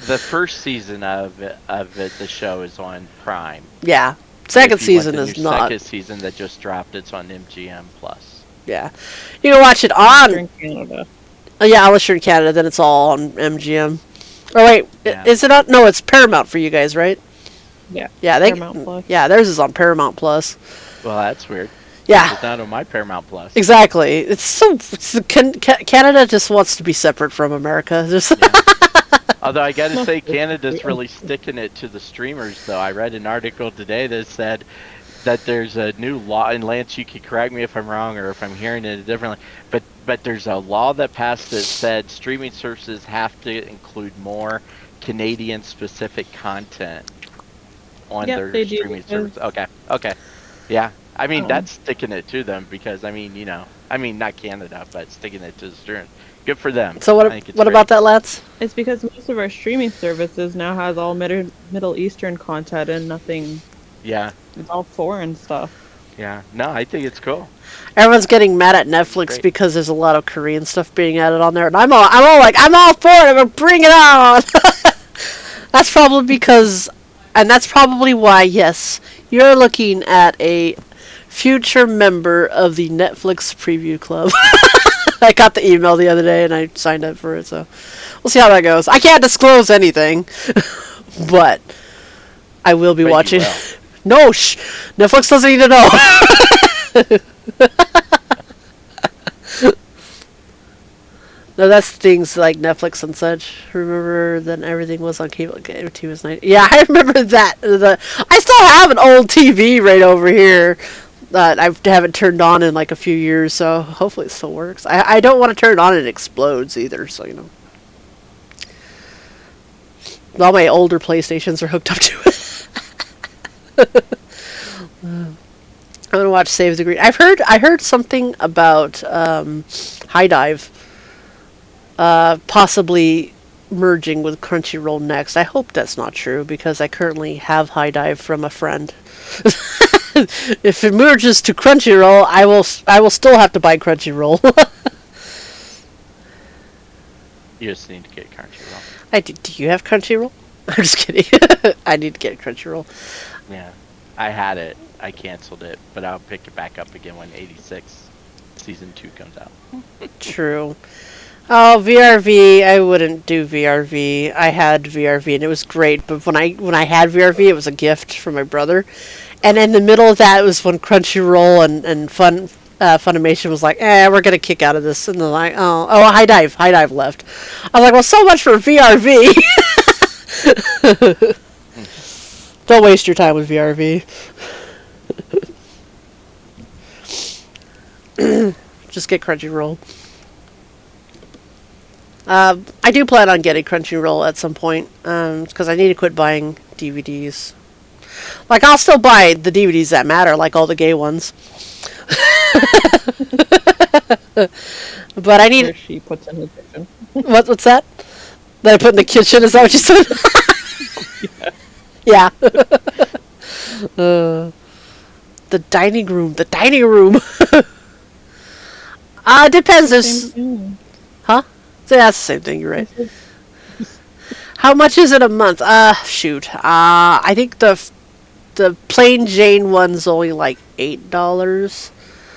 The first season of the show is on Prime. yeah. If Second you want season the is new not. Second season that just dropped. It's on MGM Plus. Yeah. You can watch it on. During Canada. Yeah, unless you're in Canada, then it's all on MGM. Or wait, Yeah. is it on? No, it's Paramount for you guys, right? Yeah. Yeah, they. Paramount Plus. Yeah, theirs is on Paramount Plus. Well, that's weird. Yeah. It's not on my Paramount Plus. Exactly. It's so Canada just wants to be separate from America. Just Although I gotta say, Canada's really sticking it to the streamers, though. I read an article today that said that there's a new law, and Lance, you can correct me if I'm wrong or if I'm hearing it differently, but there's a law that passed that said streaming services have to include more Canadian-specific content on Yep, their they do, streaming because- service. Okay. Yeah. I mean, Oh. that's sticking it to them because, I mean, not Canada, but sticking it to the streamers. Good for them. so I think it's what great. about that, Lance? It's because most of our streaming services now has all Middle Eastern content and nothing. Yeah. It's all foreign stuff. Yeah. No, I think it's cool. Everyone's getting mad at Netflix Great. because there's a lot of Korean stuff being added on there, and I'm all for it. I'm gonna bring it on. That's probably because, and that's probably why. Yes, you're looking at a future member of the Netflix Preview Club. I got the email the other day and I signed up for it, so we'll see how that goes. I can't disclose anything, but I will be But you watching. will. No, Netflix doesn't need to know. No, that's things like Netflix and such. Remember, then everything was on cable. TV was nice. Yeah, I remember that. I still have an old TV right over here that I haven't turned on in like a few years, so hopefully it still works. I don't want to turn it on and it explodes either, so you know. All my older PlayStations are hooked up to it. I'm gonna watch Save the Green. I heard something about High Dive possibly merging with Crunchyroll next. I hope that's not true because I currently have High Dive from a friend. If it merges to Crunchyroll, I will still have to buy Crunchyroll. You just need to get Crunchyroll. Do you have Crunchyroll? I'm just kidding. I need to get Crunchyroll. Yeah. I had it. I canceled it, but I'll pick it back up again when 86 season 2 comes out. True. Oh, VRV, I wouldn't do VRV. I had VRV and it was great, but when I had VRV, it was a gift from my brother. And in the middle of that was when Crunchyroll and Funimation was like, we're gonna kick out of this, and they're like, oh, High Dive left. I was like, well, so much for VRV. Don't waste your time with VRV. Just get Crunchyroll. I do plan on getting Crunchyroll at some point, because I need to quit buying DVDs. Like, I'll still buy the DVDs that matter, like all the gay ones. But I Where need... she puts in the kitchen. What's that? That I put in the kitchen, is that what you said? Yeah. The dining room. The dining room. It depends. There's... Huh? So that's the same thing, you're right. How much is it a month? Shoot. I think the plain Jane one's only like $8.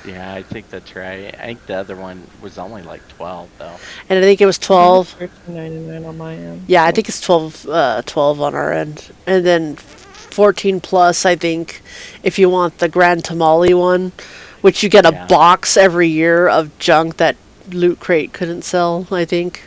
Yeah, I think that's right. I think the other one was only like 12 though. And I think it was 12. $13.99 on my end. Yeah, I think it's 12 on our end. And then 14 plus, I think, if you want the Grand Tamale one, which you get a box every year of junk that Loot Crate couldn't sell, I think.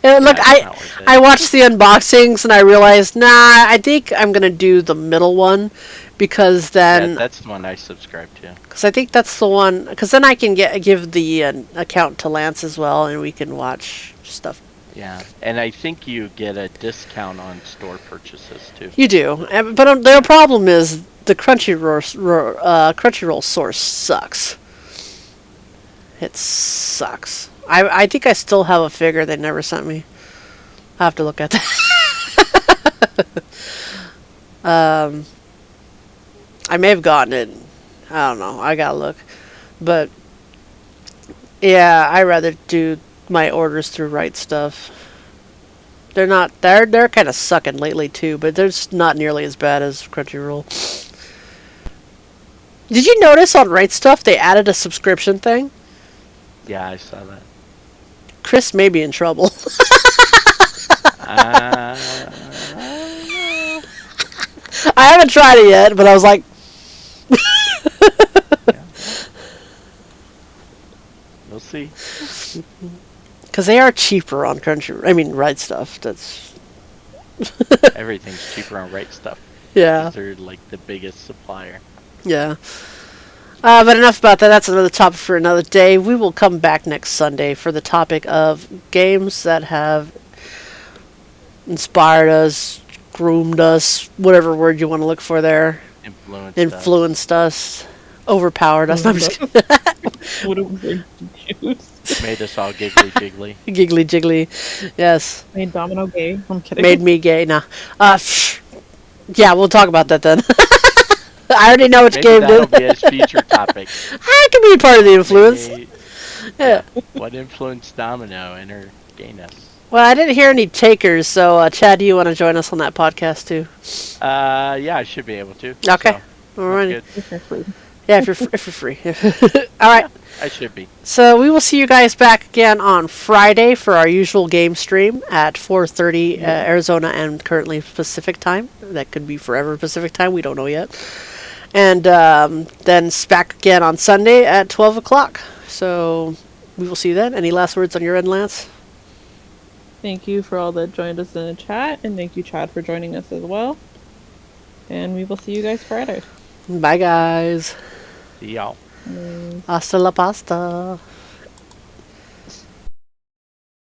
And look, I watched the unboxings and I realized, nah, I think I'm going to do the middle one, because then... that's the one I subscribe to. Because I think that's the one... Because then I can give the account to Lance as well, and we can watch stuff. Yeah, and I think you get a discount on store purchases too. You do, but the problem is the Crunchyroll source sucks. It sucks. I think I still have a figure they never sent me. I have to look at that. I may have gotten it. I don't know. I gotta look. But yeah, I rather do my orders through Right Stuff. They're kind of sucking lately too, but they're just not nearly as bad as Crunchyroll. Did you notice on Right Stuff they added a subscription thing? Yeah, I saw that. Chris may be in trouble. uh, I haven't tried it yet, but I was like... yeah. We'll see. Because they are cheaper on Right Stuff. That's... Everything's cheaper on Right Stuff. Yeah. They're like the biggest supplier. Yeah. But enough about that. That's another topic for another day. We will come back next Sunday for the topic of games that have inspired us, groomed us, whatever word you want to look for there. Influenced us. Overpowered us. No, I'm just kidding. What do we choose? Made us all giggly jiggly. Giggly jiggly. Yes. Made Domino gay. I'm kidding. Made me gay. Nah. Yeah, we'll talk about that then. I already know which game that'll be his future topic. I can be part of the influence. Yeah. What influenced Domino in her gayness? Well, I didn't hear any takers, so Chad, do you want to join us on that podcast too? Yeah, I should be able to. Okay. So, alrighty. If you're free. Yeah, if you're free. All right. Yeah, I should be. So we will see you guys back again on Friday for our usual game stream at 4:30 Arizona and currently Pacific time. That could be forever Pacific time. We don't know yet. And then back again on Sunday at 12 o'clock. So we will see you then. Any last words on your end, Lance? Thank you for all that joined us in the chat, and thank you, Chad, for joining us as well. And we will see you guys Friday. Bye, guys. See y'all. Hasta la pasta.